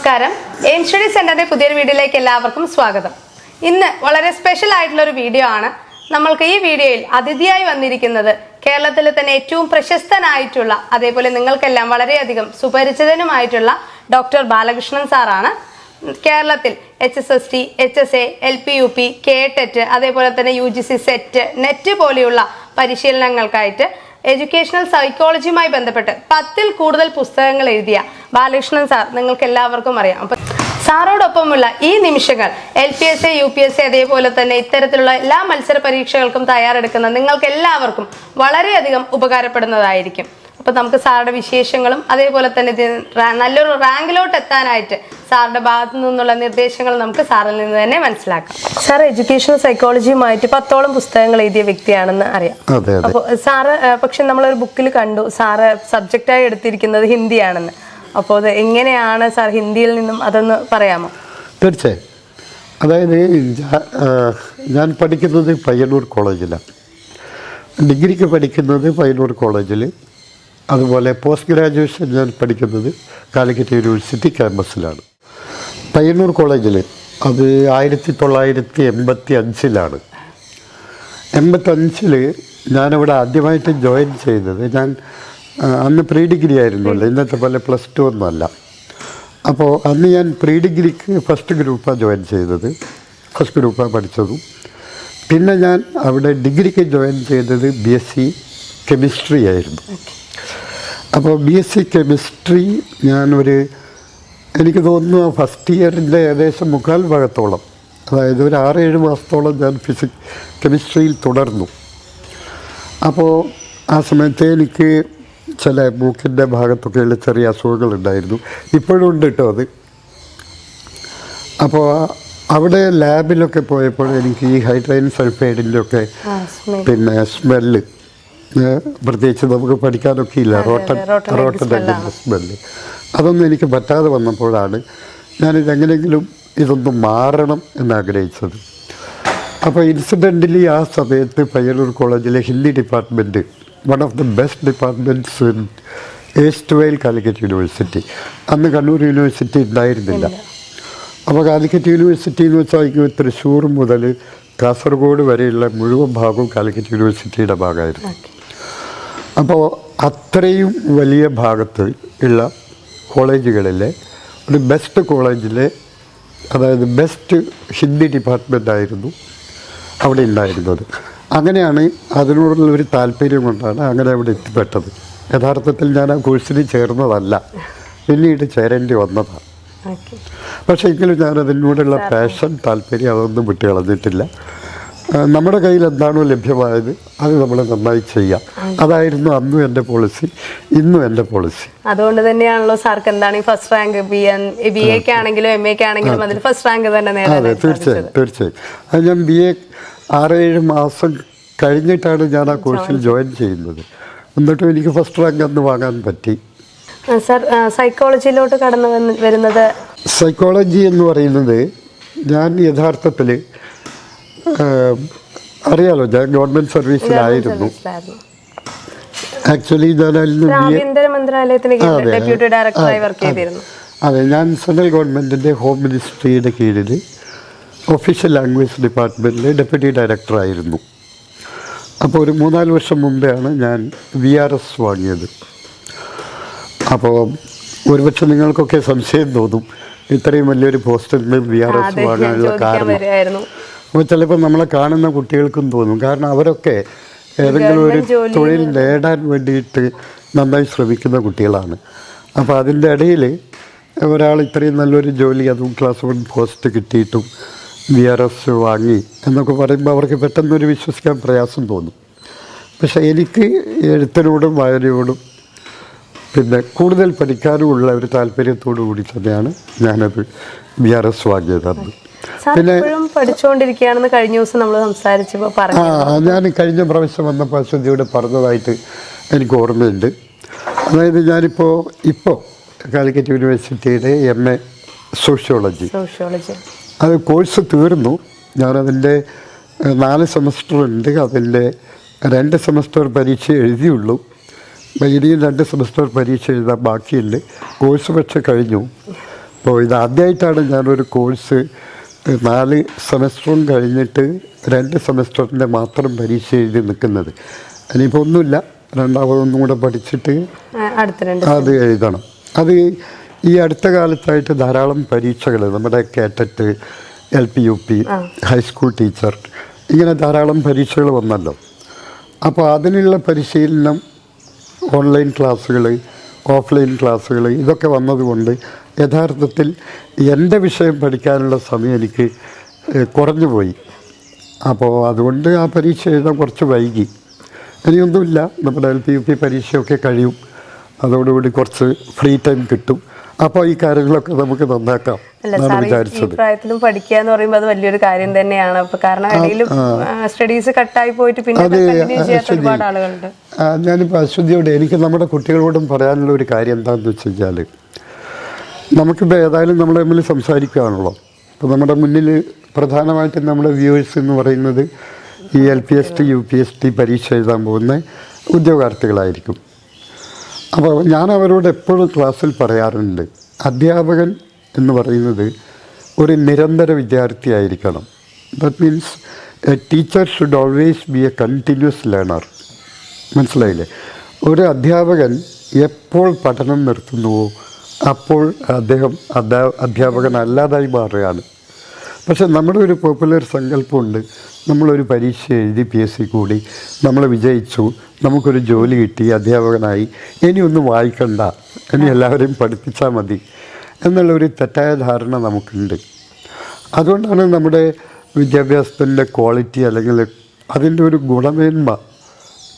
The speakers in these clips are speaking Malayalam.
നമസ്കാരം. എയിം സ്റ്റഡി സെന്ററിന്റെ പുതിയൊരു വീഡിയോയിലേക്ക് എല്ലാവർക്കും സ്വാഗതം. ഇന്ന് വളരെ സ്പെഷ്യൽ ആയിട്ടുള്ള ഒരു വീഡിയോ ആണ്. നമ്മൾക്ക് ഈ വീഡിയോയിൽ അതിഥിയായി വന്നിരിക്കുന്നത് കേരളത്തിലെ തന്നെ ഏറ്റവും പ്രശസ്തനായിട്ടുള്ള അതേപോലെ നിങ്ങൾക്കെല്ലാം വളരെയധികം സുപരിചിതനുമായിട്ടുള്ള ഡോക്ടർ ബാലകൃഷ്ണൻ സാറാണ്. കേരളത്തിൽ HSST, HSA, LPUP, KTET അതേപോലെ തന്നെ UGC സെറ്റ്, നെറ്റ് പോലെയുള്ള പരിശീലനങ്ങൾക്കായിട്ട് എഡ്യൂക്കേഷണൽ സൈക്കോളജിയുമായി ബന്ധപ്പെട്ട് 10-ൽ കൂടുതൽ പുസ്തകങ്ങൾ എഴുതിയ ബാലകൃഷ്ണൻ സാർ നിങ്ങൾക്ക് എല്ലാവർക്കും അറിയാം. അപ്പം സാറോടൊപ്പമുള്ള ഈ നിമിഷങ്ങൾ LPSA, UPSA അതേപോലെ തന്നെ ഇത്തരത്തിലുള്ള എല്ലാ മത്സര പരീക്ഷകൾക്കും തയ്യാറെടുക്കുന്ന നിങ്ങൾക്ക് എല്ലാവർക്കും വളരെയധികം ഉപകാരപ്പെടുന്നതായിരിക്കും. അപ്പോൾ നമുക്ക് സാറുടെ വിശേഷങ്ങളും അതേപോലെ തന്നെ നല്ലൊരു റാങ്കിലോട്ട് എത്താനായിട്ട് സാറിന്റെ ഭാഗത്തു നിന്നുള്ള നിർദ്ദേശങ്ങൾ നമുക്ക് സാറിൽ നിന്ന് തന്നെ മനസ്സിലാക്കാം. സാർ എഡ്യൂക്കേഷണൽ സൈക്കോളജിയുമായിട്ട് 10ഓളം പുസ്തകങ്ങൾ എഴുതിയ വ്യക്തിയാണെന്ന് അറിയാം. അപ്പോൾ സാറ് പക്ഷെ നമ്മളൊരു ബുക്കിൽ കണ്ടു സാറ് സബ്ജക്റ്റായി എടുത്തിരിക്കുന്നത് ഹിന്ദിയാണെന്ന്. അപ്പോൾ അത് എങ്ങനെയാണ് സാർ ഹിന്ദിയിൽ നിന്നും അതൊന്ന് പറയാമോ? തീർച്ചയായും. അതായത് ഞാൻ പഠിക്കുന്നത് പയ്യന്നൂർ കോളേജിലാണ്. ഡിഗ്രിക്ക് പഠിക്കുന്നത് പയ്യന്നൂർ കോളേജിൽ, അതുപോലെ പോസ്റ്റ് ഗ്രാജുവേഷൻ ഞാൻ പഠിക്കുന്നത് കാലിക്കറ്റ് യൂണിവേഴ്സിറ്റി ക്യാമ്പസിലാണ്. പയ്യന്നൂർ കോളേജിൽ അത് 1985-ലാണ്. 85-ൽ ഞാനവിടെ ആദ്യമായിട്ട് ജോയിൻ ചെയ്തത്, ഞാൻ അന്ന് പ്രീ ഡിഗ്രി ആയിരുന്നല്ലോ, ഇന്നത്തെ പോലെ +2 ഒന്നുമല്ല. അപ്പോൾ അന്ന് ഞാൻ പ്രീ ഡിഗ്രിക്ക് ഫസ്റ്റ് ഗ്രൂപ്പാണ് ജോയിൻ ചെയ്തത്, ഫസ്റ്റ് ഗ്രൂപ്പാണ് പഠിച്ചതും. പിന്നെ ഞാൻ അവിടെ ഡിഗ്രിക്ക് ജോയിൻ ചെയ്തത് BSc കെമിസ്ട്രി ആയിരുന്നു. അപ്പോൾ BSc കെമിസ്ട്രി എനിക്ക് തോന്നുന്നു ഫസ്റ്റ് ഇയറിൻ്റെ ഏകദേശം 3/4 ഭാഗത്തോളം, അതായത് ഒരു 6-7 മാസത്തോളം ഞാൻ കെമിസ്ട്രിയിൽ തുടർന്നു. അപ്പോൾ ആ സമയത്ത് എനിക്ക് ചില മൂക്കിൻ്റെ ഭാഗത്തൊക്കെയുള്ള ചെറിയ അസുഖങ്ങളുണ്ടായിരുന്നു. ഇപ്പോഴും ഉണ്ട് കേട്ടോ അത്. അപ്പോൾ അവിടെ ലാബിലൊക്കെ പോയപ്പോൾ എനിക്ക് ഈ ഹൈഡ്രജൻ സൾഫൈഡിൻ്റെ ഒക്കെ പിന്നെ സ്മെല്ല്, പ്രത്യേകിച്ച് നമുക്ക് പഠിക്കാനൊക്കെ ഇല്ല, റോട്ടൻ്റെ സ്മെല്ല്, അതൊന്നും എനിക്ക് പറ്റാതെ വന്നപ്പോഴാണ് ഞാനിതെങ്ങനെയെങ്കിലും ഇതൊന്നും മാറണം എന്നാഗ്രഹിച്ചത്. അപ്പോൾ ഇൻസിഡൻ്റലി ആ സമയത്ത് പയ്യന്നൂർ കോളേജിലെ Hindi department, one of the best departments in erstwhile Calicut university, അന്ന് കണ്ണൂർ യൂണിവേഴ്സിറ്റി ഉണ്ടായിരുന്നില്ല. അപ്പോൾ കാലിക്കറ്റ് യൂണിവേഴ്സിറ്റി എന്ന് വെച്ചാൽ തൃശ്ശൂർ മുതൽ കാസർഗോഡ് വരെയുള്ള മുഴുവൻ ഭാഗവും കാലിക്കറ്റ് യൂണിവേഴ്സിറ്റിയുടെ ഭാഗമായിരുന്നു. അപ്പോൾ അത്രയും വലിയ ഭാഗത്ത് ഉള്ള കോളേജുകളിലെ ഒരു ബെസ്റ്റ് കോളേജിലെ, അതായത് ബെസ്റ്റ് ഹിന്ദി ഡിപ്പാർട്ട്മെൻറ്റായിരുന്നു അവിടെ ഉണ്ടായിരുന്നത്. അങ്ങനെയാണ് അതിനോടുള്ള ഒരു താല്പര്യം കൊണ്ടാണ് അങ്ങനെ അവിടെ എത്തിപ്പെട്ടത്. യഥാർത്ഥത്തിൽ ഞാൻ ആ കോഴ്സിന് ചേർന്നതല്ല, പിന്നീട് ചേരേണ്ടി വന്നതാണ്. പക്ഷേ എങ്കിലും ഞാനതിനോടുള്ള പാഷൻ, താല്പര്യം അതൊന്നും വിട്ട് കളഞ്ഞിട്ടില്ല. നമ്മുടെ കയ്യിൽ എന്താണോ ലഭ്യമായത് അത് നമ്മൾ നന്നായി ചെയ്യാം. അതായിരുന്നു അന്നും എൻ്റെ പോളിസി, ഇന്നും എൻ്റെ പോളിസി. അതുകൊണ്ട് തന്നെയാണല്ലോ സാർക്ക് എന്താണ് ഫസ്റ്റ് റാങ്ക് BA ആണെങ്കിലും MA ആണെങ്കിലും അതിൽ ഫസ്റ്റ് റാങ്ക് തന്നെ നേടാൻ. അതെ, തീർച്ചയായും. അത് ഞാൻ BA 6-7 മാസം കഴിഞ്ഞിട്ടാണ് ഞാൻ ആ കോഴ്സിൽ ജോയിൻ ചെയ്യുന്നത്. എന്നിട്ടും എനിക്ക് ഫസ്റ്റ് റാങ്ക് അന്ന് വാങ്ങാൻ പറ്റി. സാർ സൈക്കോളജിയിലോട്ട് കടന്നു വരുന്നത്, സൈക്കോളജി എന്ന് പറയുന്നത് ഞാൻ യഥാർത്ഥത്തിൽ അറിയാലോ, ഞാൻ ഗവൺമെൻറ് സർവീസിലായിരുന്നു. ആക്ച്വലി ഞാൻ അതെ, ഞാൻ സെൻട്രൽ ഗവൺമെൻറ്റിൻ്റെ ഹോം മിനിസ്ട്രിയുടെ കീഴിൽ ഒഫീഷ്യൽ ലാംഗ്വേജ് ഡിപ്പാർട്ട്മെൻറ്റിൽ ഡെപ്യൂട്ടി ഡയറക്ടറായിരുന്നു. അപ്പോൾ ഒരു 3-4 വർഷം മുമ്പെയാണ് ഞാൻ VRS വാങ്ങിയത്. അപ്പോൾ ഒരുപക്ഷെ നിങ്ങൾക്കൊക്കെ സംശയം തോന്നും, ഇത്രയും വലിയൊരു പോസ്റ്റിൽ നിന്ന് VRS വാങ്ങാനുള്ള കാരണം. അപ്പോൾ ചിലപ്പോൾ നമ്മളെ കാണുന്ന കുട്ടികൾക്കും തോന്നും, കാരണം അവരൊക്കെ ഏതെങ്കിലും ഒരു തൊഴിൽ നേടാൻ വേണ്ടിയിട്ട് നന്നായി ശ്രമിക്കുന്ന കുട്ടികളാണ്. അപ്പോൾ അതിൻ്റെ ഇടയിൽ ഒരാൾ ഇത്രയും നല്ലൊരു ജോലി, അതും ക്ലാസ് 1 പോസ്റ്റ് കിട്ടിയിട്ടും VRS വാങ്ങി എന്നൊക്കെ പറയുമ്പോൾ അവർക്ക് പെട്ടെന്നൊരു വിശ്വസിക്കാൻ പ്രയാസം തോന്നും. പക്ഷേ എനിക്ക് എഴുത്തിനോടും വായനയോടും പിന്നെ കൂടുതൽ പഠിക്കാനുമുള്ള ഒരു താല്പര്യത്തോടു കൂടി തന്നെയാണ് ഞാനത് VRS വാങ്ങിയത്. പിന്നെ പഠിച്ചുകൊണ്ടിരിക്കുകയാണെന്ന് കഴിഞ്ഞ ദിവസം നമ്മൾ സംസാരിച്ചപ്പോൾ പറഞ്ഞു. ഞാൻ കഴിഞ്ഞ പ്രാവശ്യം വന്നപ്പോൾ അശ്വതിയോട് പറഞ്ഞതായിട്ട് എനിക്ക് ഓർമ്മയുണ്ട്. അതായത് ഞാനിപ്പോൾ കാലിക്കറ്റ് യൂണിവേഴ്സിറ്റിയുടെ MA സോഷ്യോളജി അത് കോഴ്സ് തീർന്നു. ഞാനതിൻ്റെ 4 സെമസ്റ്റർ ഉണ്ട്, അതിൻ്റെ 2 സെമസ്റ്റർ പരീക്ഷ എഴുതിയുള്ളൂ. ഇനിയും 2 സെമസ്റ്റർ പരീക്ഷ എഴുതാൻ ബാക്കിയുണ്ട്. കോഴ്സ് പക്ഷേ കഴിഞ്ഞു. അപ്പോൾ ഇത് ആദ്യമായിട്ടാണ് ഞാനൊരു കോഴ്സ് 4 സെമസ്റ്ററും കഴിഞ്ഞിട്ട് 2 സെമസ്റ്ററിൻ്റെ മാത്രം പരീക്ഷ എഴുതി നിൽക്കുന്നത്. ഇനിയിപ്പോൾ ഒന്നുമില്ല, രണ്ടാമതൊന്നും കൂടെ പഠിച്ചിട്ട് അത് എഴുതണം. അത് ഈ അടുത്ത കാലത്തായിട്ട് ധാരാളം പരീക്ഷകൾ, നമ്മുടെ കേട്ടറ്റ്, LP UP, ഹൈസ്കൂൾ ടീച്ചർ, ഇങ്ങനെ ധാരാളം പരീക്ഷകൾ വന്നല്ലോ. അപ്പോൾ അതിനുള്ള പരിശീലനം, ഓൺലൈൻ ക്ലാസ്സുകൾ, ഓഫ്ലൈൻ ക്ലാസ്സുകൾ, ഇതൊക്കെ വന്നതുകൊണ്ട് യഥാർത്ഥത്തിൽ എൻ്റെ വിഷയം പഠിക്കാനുള്ള സമയം എനിക്ക് കുറഞ്ഞു പോയി. അപ്പോൾ അതുകൊണ്ട് ആ പരീക്ഷ എഴുതാൻ കുറച്ച് വൈകി. ഇനിയൊന്നുമില്ല, നമ്മുടെ LP UP പരീക്ഷയൊക്കെ കഴിയും, അതോടുകൂടി കുറച്ച് ഫ്രീ ടൈം കിട്ടും. അപ്പോൾ ഈ കാര്യങ്ങളൊക്കെ നമുക്ക് നന്നാക്കാം എന്നാണ് വിചാരിച്ചത്. പ്രായത്തിലും പഠിക്കുക എന്ന് പറയുമ്പോൾ അത് വലിയൊരു കാര്യം തന്നെയാണ്. കാരണം ഇടയിലും സ്റ്റഡീസ് കട്ടായി പോയിട്ട് പിന്നെ ഒരുപാട് ആളുകളുണ്ട്. ഞാനിപ്പോൾ അശ്വതിയോട്, എനിക്ക് നമ്മുടെ കുട്ടികളോടും പറയാനുള്ള ഒരു കാര്യം എന്താണെന്ന് വെച്ച് കഴിഞ്ഞാൽ, നമുക്കിപ്പോൾ ഏതായാലും നമ്മൾ തമ്മിൽ സംസാരിക്കുകയാണല്ലോ. ഇപ്പോൾ നമ്മുടെ മുന്നിൽ പ്രധാനമായിട്ടും നമ്മുടെ വ്യൂവേഴ്സ് എന്ന് പറയുന്നത് ഈ LPST UPST പരീക്ഷ എഴുതാൻ പോകുന്ന ഉദ്യോഗാർത്ഥികളായിരിക്കും. അപ്പോൾ ഞാൻ അവരോട് എപ്പോഴും ക്ലാസ്സിൽ പറയാറുണ്ട്, അധ്യാപകൻ എന്ന് പറയുന്നത് ഒരു നിരന്തര വിദ്യാർത്ഥിയായിരിക്കണം. That means a teacher should always be a continuous learner. മനസ്സിലായില്ലേ? ഒരു അധ്യാപകൻ എപ്പോൾ പഠനം നിർത്തുന്നുവോ അപ്പോൾ അദ്ദേഹം അധ്യാപകൻ അല്ലാതായി മാറുകയാണ്. പക്ഷെ നമ്മുടെ ഒരു പോപ്പുലർ സങ്കല്പമുണ്ട്, നമ്മളൊരു പരീക്ഷ എഴുതി PSC കൂടി, നമ്മൾ വിജയിച്ചു, നമുക്കൊരു ജോലി കിട്ടി, അധ്യാപകനായി, ഇനിയൊന്നും വായിക്കണ്ട, ഇനി എല്ലാവരെയും പഠിപ്പിച്ചാൽ മതി എന്നുള്ളൊരു തെറ്റായ ധാരണ നമുക്കുണ്ട്. അതുകൊണ്ടാണ് നമ്മുടെ വിദ്യാഭ്യാസത്തിൻ്റെ ക്വാളിറ്റി അല്ലെങ്കിൽ അതിൻ്റെ ഒരു ഗുണമേന്മ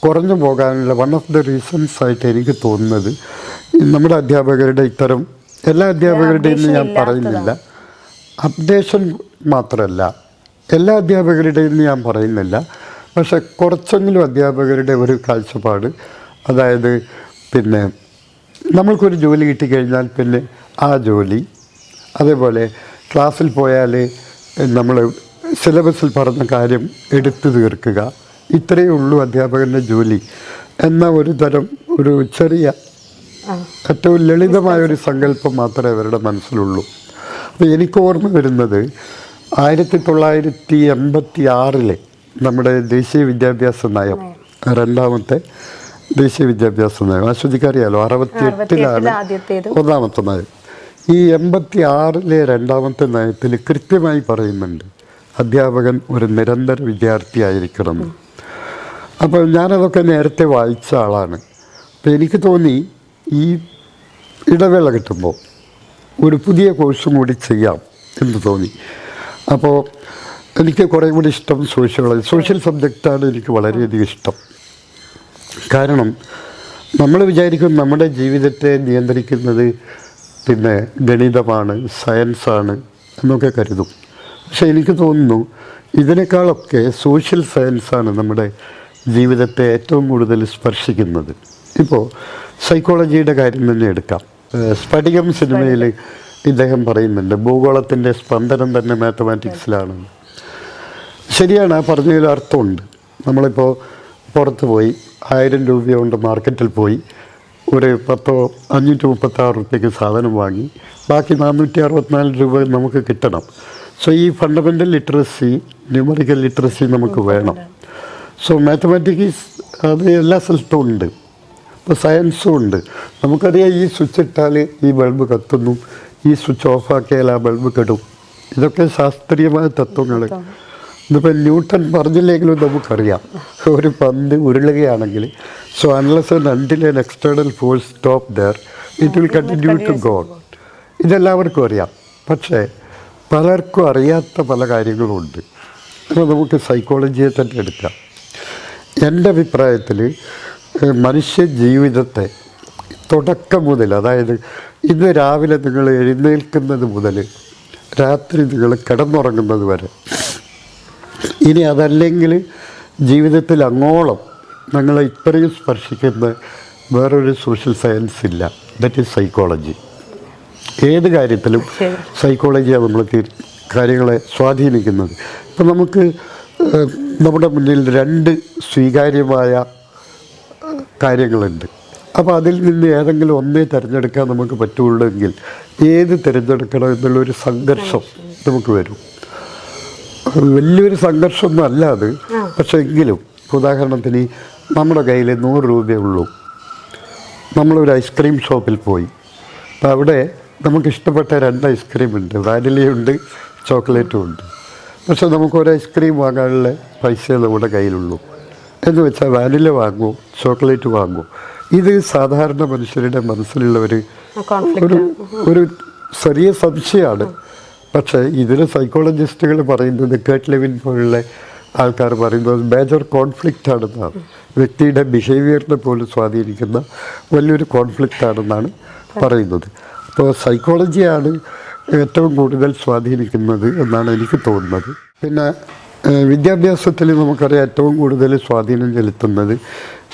കുറഞ്ഞു പോകാനുള്ള വൺ ഓഫ് ദ റീസൺസ് ആയിട്ട് എനിക്ക് തോന്നുന്നത് നമ്മുടെ അധ്യാപകരുടെ ഇത്തരം, എല്ലാ അധ്യാപകരുടെയും ഞാൻ പറയുന്നില്ല, അപ്ഡേഷൻ മാത്രമല്ല, എല്ലാ അധ്യാപകരുടെയും ഞാൻ പറയുന്നില്ല, പക്ഷെ കുറച്ചെങ്കിലും അധ്യാപകരുടെ ഒരു കാഴ്ചപ്പാട്, അതായത് പിന്നെ നമ്മൾക്കൊരു ജോലി കിട്ടിക്കഴിഞ്ഞാൽ പിന്നെ ആ ജോലി, അതേപോലെ ക്ലാസ്സിൽ പോയാൽ നമ്മൾ സിലബസിൽ പറഞ്ഞ കാര്യം എടുത്തു തീർക്കുക, ഇത്രയേ ഉള്ളൂ അധ്യാപകൻ്റെ ജോലി എന്ന ഒരു തരം ഒരു ചെറിയ ഏറ്റവും ലളിതമായൊരു സങ്കല്പം മാത്രമേ അവരുടെ മനസ്സിലുള്ളൂ. അപ്പോൾ എനിക്ക് ഓർമ്മ വരുന്നത് 1986 നമ്മുടെ ദേശീയ വിദ്യാഭ്യാസ നയം, രണ്ടാമത്തെ ദേശീയ വിദ്യാഭ്യാസ നയം, അശ്വതിക്കറിയാലോ, 68-ലാണ് ഒന്നാമത്തെ നയം. ഈ 86-ലെ രണ്ടാമത്തെ നയത്തിൽ കൃത്യമായി പറയുന്നുണ്ട് അധ്യാപകൻ ഒരു നിരന്തര വിദ്യാർത്ഥിയായിരിക്കണം. അപ്പോൾ ഞാനതൊക്കെ നേരത്തെ വായിച്ച ആളാണ്. അപ്പോൾ എനിക്ക് തോന്നി ഈ ഇടവേള കിട്ടുമ്പോൾ ഒരു പുതിയ കോഴ്സും കൂടി ചെയ്യാം എന്ന് തോന്നി. അപ്പോൾ എനിക്ക് കുറേ കൂടി ഇഷ്ടം സോഷ്യൽ സബ്ജക്റ്റാണ് എനിക്ക് വളരെയധികം ഇഷ്ടം. കാരണം നമ്മൾ വിചാരിക്കും നമ്മുടെ ജീവിതത്തെ നിയന്ത്രിക്കുന്നത് പിന്നെ ഗണിതമാണ്, സയൻസാണ് എന്നൊക്കെ കരുതും. പക്ഷെ എനിക്ക് തോന്നുന്നു ഇതിനേക്കാളൊക്കെ സോഷ്യൽ സയൻസാണ് നമ്മുടെ ജീവിതത്തെ ഏറ്റവും കൂടുതൽ സ്പർശിക്കുന്നത്. ഇപ്പോൾ സൈക്കോളജിയുടെ കാര്യം തന്നെ എടുക്കാം. സ്ഫടികം സിനിമയിൽ ഇദ്ദേഹം പറയുന്നുണ്ട് ഭൂഗോളത്തിൻ്റെ സ്പന്ദനം തന്നെ മാത്തമാറ്റിക്സിലാണ്. ശരിയാണ്, ആ പറഞ്ഞതിൽ അർത്ഥമുണ്ട്. നമ്മളിപ്പോൾ പുറത്ത് പോയി 1000 രൂപ കൊണ്ട് മാർക്കറ്റിൽ പോയി ഒരു 536 രൂപയ്ക്ക് സാധനം വാങ്ങി, ബാക്കി 464 രൂപ നമുക്ക് കിട്ടണം. സോ ഈ ഫണ്ടമെൻ്റൽ ലിറ്ററസി, ന്യൂമറിക്കൽ ലിറ്ററസി നമുക്ക് വേണം. സോ മാത്തമാറ്റിക്സ് അത് എല്ലാ സ്ഥലത്തും ഉണ്ട്. ഇപ്പോൾ സയൻസും ഉണ്ട്. നമുക്കറിയാം ഈ സ്വിച്ച് ഇട്ടാൽ ഈ ബൾബ് കത്തുന്നു, ഈ സ്വിച്ച് ഓഫാക്കിയാൽ ആ ബൾബ് കെടും. ഇതൊക്കെ ശാസ്ത്രീയമായ തത്വങ്ങൾ. ഇതിപ്പോൾ ന്യൂട്ടൺ പറഞ്ഞില്ലെങ്കിലും നമുക്കറിയാം, ഒരു പന്ത് ഉരുളുകയാണെങ്കിൽ so unless and until an external force stop there it will continue to go. ഇതെല്ലാവർക്കും അറിയാം. പക്ഷേ പലർക്കും അറിയാത്ത പല കാര്യങ്ങളുമുണ്ട്. അപ്പോൾ നമുക്ക് സൈക്കോളജിയെ തന്നെ എടുക്കാം. എൻ്റെ അഭിപ്രായത്തിൽ മനുഷ്യ ജീവിതത്തെ തുടക്കം മുതൽ, അതായത് ഇന്ന് രാവിലെ നിങ്ങൾ എഴുന്നേൽക്കുന്നത് മുതൽ രാത്രി നിങ്ങൾ കിടന്നുറങ്ങുന്നത് വരെ, ഇനി അതല്ലെങ്കിൽ ജീവിതത്തിൽ അങ്ങോളം ഞങ്ങളെ ഇത്രയും സ്പർശിക്കുന്ന വേറൊരു സോഷ്യൽ സയൻസ് ഇല്ല. That is psychology. ഏത് കാര്യത്തിലും സൈക്കോളജിയാണ് നമ്മൾ കാര്യങ്ങളെ സ്വാധീനിക്കുന്നത്. ഇപ്പം നമുക്ക് നമ്മുടെ മുന്നിൽ 2 സ്വീകാര്യമായ കാര്യങ്ങളുണ്ട്. അപ്പോൾ അതിൽ നിന്ന് ഏതെങ്കിലും ഒന്നേ തിരഞ്ഞെടുക്കാൻ നമുക്ക് പറ്റുള്ളൂ ഏത് തിരഞ്ഞെടുക്കണം എന്നുള്ളൊരു സംഘർഷം നമുക്ക് വരും. വലിയൊരു സംഘർഷമൊന്നും അല്ല അത്, പക്ഷെ എങ്കിലും ഉദാഹരണത്തിന് നമ്മുടെ കയ്യിൽ 100 രൂപയേ ഉള്ളൂ. നമ്മളൊരു ഐസ്ക്രീം ഷോപ്പിൽ പോയി. അപ്പോൾ അവിടെ നമുക്കിഷ്ടപ്പെട്ട 2 ഐസ്ക്രീം ഉണ്ട്, വാനിലയുണ്ട്, ചോക്ലേറ്റും ഉണ്ട്. പക്ഷെ നമുക്കൊരു ഐസ്ക്രീം വാങ്ങാനുള്ള പൈസ നമ്മുടെ കയ്യിലുള്ളൂ. എന്ന് വെച്ചാൽ വാനില വാങ്ങുമോ ചോക്ലേറ്റ് വാങ്ങുമോ? ഇത് സാധാരണ മനുഷ്യരുടെ മനസ്സിലുള്ള ഒരു ചെറിയ സംശയമാണ്. പക്ഷേ ഇതിന് സൈക്കോളജിസ്റ്റുകൾ പറയുന്നത്, കേർട്ട് ലെവിൻ പോലുള്ള ആൾക്കാർ പറയുന്നത് മേജർ കോൺഫ്ലിക്റ്റ് ആണെന്നാണ്. വ്യക്തിയുടെ ബിഹേവിയറിനെ പോലും സ്വാധീനിക്കുന്ന വലിയൊരു കോൺഫ്ലിക്റ്റ് ആണെന്നാണ് പറയുന്നത്. അപ്പോൾ സൈക്കോളജിയാണ് ഏറ്റവും കൂടുതൽ സ്വാധീനിക്കുന്നത് എന്നാണ് എനിക്ക് തോന്നുന്നത്. പിന്നെ വിദ്യാഭ്യാസത്തിൽ നമുക്കറിയാം ഏറ്റവും കൂടുതൽ സ്വാധീനം ചെലുത്തുന്നത്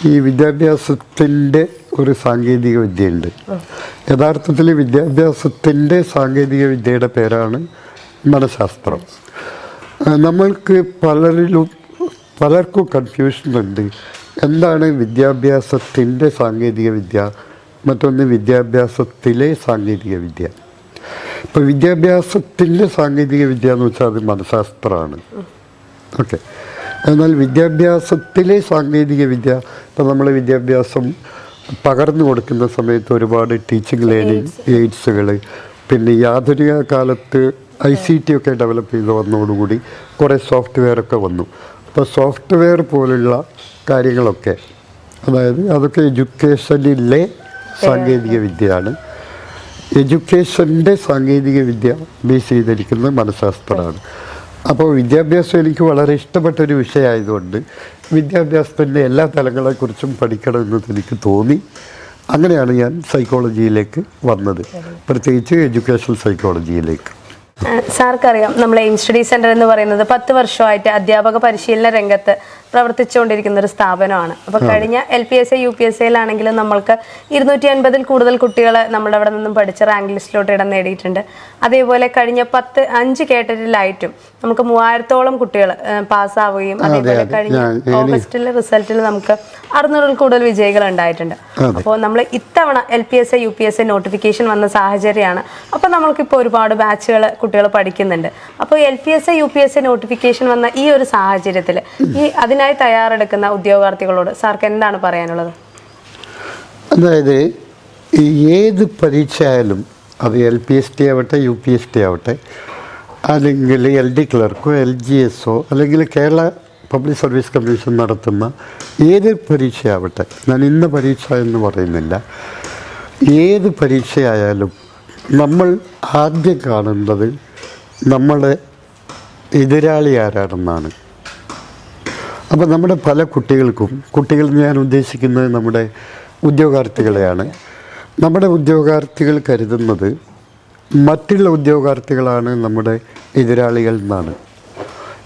ഈ വിദ്യാഭ്യാസത്തിൻ്റെ ഒരു സാങ്കേതിക വിദ്യയുണ്ട്. യഥാർത്ഥത്തിൽ വിദ്യാഭ്യാസത്തിൻ്റെ സാങ്കേതിക വിദ്യയുടെ പേരാണ് മനഃശാസ്ത്രം. നമ്മൾക്ക് പലർക്കും കൺഫ്യൂഷനുണ്ട്. എന്താണ് വിദ്യാഭ്യാസത്തിൻ്റെ സാങ്കേതിക വിദ്യ, മറ്റൊന്ന് വിദ്യാഭ്യാസത്തിലെ സാങ്കേതിക വിദ്യ. ഇപ്പോൾ വിദ്യാഭ്യാസത്തിൻ്റെ സാങ്കേതിക വിദ്യ എന്ന് വെച്ചാൽ അത് മനഃശാസ്ത്രമാണ്. ഓക്കെ. എന്നാൽ വിദ്യാഭ്യാസത്തിലെ സാങ്കേതിക വിദ്യ, ഇപ്പോൾ നമ്മൾ വിദ്യാഭ്യാസം പകർന്നു കൊടുക്കുന്ന സമയത്ത് ഒരുപാട് ടീച്ചിങ് ലേണിംഗ് എയ്ഡ്സുകൾ, പിന്നെ ഈ ആധുനിക കാലത്ത് ICT ഒക്കെ ഡെവലപ്പ് ചെയ്ത് വന്നതോടുകൂടി കുറേ സോഫ്റ്റ്വെയർ ഒക്കെ വന്നു. അപ്പോൾ സോഫ്റ്റ്വെയർ പോലുള്ള കാര്യങ്ങളൊക്കെ, അതായത് അതൊക്കെ എഡ്യൂക്കേഷനിലെ സാങ്കേതിക വിദ്യയാണ്. എഡ്യൂക്കേഷൻ്റെ സാങ്കേതിക വിദ്യ ബേസ് ചെയ്തിരിക്കുന്നത് മനഃശാസ്ത്രമാണ്. അപ്പോൾ വിദ്യാഭ്യാസം എനിക്ക് വളരെ ഇഷ്ടപ്പെട്ടൊരു വിഷയമായതുകൊണ്ട് വിദ്യാഭ്യാസത്തിൻ്റെ എല്ലാ തലങ്ങളെക്കുറിച്ചും പഠിക്കണമെന്ന് എനിക്ക് തോന്നി. അങ്ങനെയാണ് ഞാൻ സൈക്കോളജിയിലേക്ക് വന്നത്, പ്രത്യേകിച്ച് എഡ്യൂക്കേഷണൽ സൈക്കോളജിയിലേക്ക്. സാർക്കറിയാം, നമ്മൾ എയിം സ്റ്റഡി സെന്റർ എന്ന് പറയുന്നത് 10 വർഷമായിട്ട് അധ്യാപക പരിശീലന രംഗത്ത് പ്രവർത്തിച്ചുകൊണ്ടിരിക്കുന്ന ഒരു സ്ഥാപനമാണ്. അപ്പോൾ കഴിഞ്ഞ LPSA UPSAയിലാണെങ്കിലും നമ്മൾക്ക് 250-ൽ കൂടുതൽ കുട്ടികൾ നമ്മുടെ അവിടെ നിന്നും പഠിച്ച് റാങ്ക് ലിസ്റ്റിലോട്ട് ഇടം നേടിയിട്ടുണ്ട്. അതേപോലെ കഴിഞ്ഞ 5 കേട്ടറ്റിലായിട്ടും നമുക്ക് 3000-ഓളം കുട്ടികൾ പാസ്സാവുകയും, അതേപോലെ കഴിഞ്ഞ ഓഗസ്റ്റിലെ റിസൾട്ടിൽ നമുക്ക് 600-ൽ കൂടുതൽ വിജയികൾ ഉണ്ടായിട്ടുണ്ട്. അപ്പോൾ നമ്മൾ ഇത്തവണ LPSA UPSA നോട്ടിഫിക്കേഷൻ വന്ന സാഹചര്യമാണ്. അപ്പോൾ നമ്മൾക്കിപ്പോൾ ഒരുപാട് ബാച്ചുകൾ കുട്ടികൾ പഠിക്കുന്നുണ്ട്. അപ്പോൾ LPSA UPSA നോട്ടിഫിക്കേഷൻ വന്ന ഈ ഒരു സാഹചര്യത്തിൽ അതിനായി തയ്യാറെടുക്കുന്ന ഉദ്യോഗാർത്ഥികളോട് സാർക്ക് എന്താണ് പറയാനുള്ളത്? അതായത് ഏത് പരീക്ഷ ആയാലും, അത് LPST ആവട്ടെ UPST ആവട്ടെ, അല്ലെങ്കിൽ LD ക്ലർക്കോ LGSO അല്ലെങ്കിൽ കേരള പബ്ലിക് സർവീസ് കമ്മീഷൻ നടത്തുന്ന ഏത് പരീക്ഷയാവട്ടെ, ഞാൻ ഇന്ന പരീക്ഷ എന്ന് പറയുന്നില്ല, ഏത് പരീക്ഷയായാലും നമ്മൾ ആദ്യം കാണേണ്ടത് നമ്മളെ എതിരാളി ആരാണെന്നാണ്. അപ്പോൾ നമ്മുടെ പല കുട്ടികൾ ഞാൻ ഉദ്ദേശിക്കുന്നത് നമ്മുടെ ഉദ്യോഗാർത്ഥികളെയാണ്. നമ്മുടെ ഉദ്യോഗാർത്ഥികൾ കരുതുന്നത് മറ്റുള്ള ഉദ്യോഗാർത്ഥികളാണ് നമ്മുടെ എതിരാളികൾ എന്നാണ്.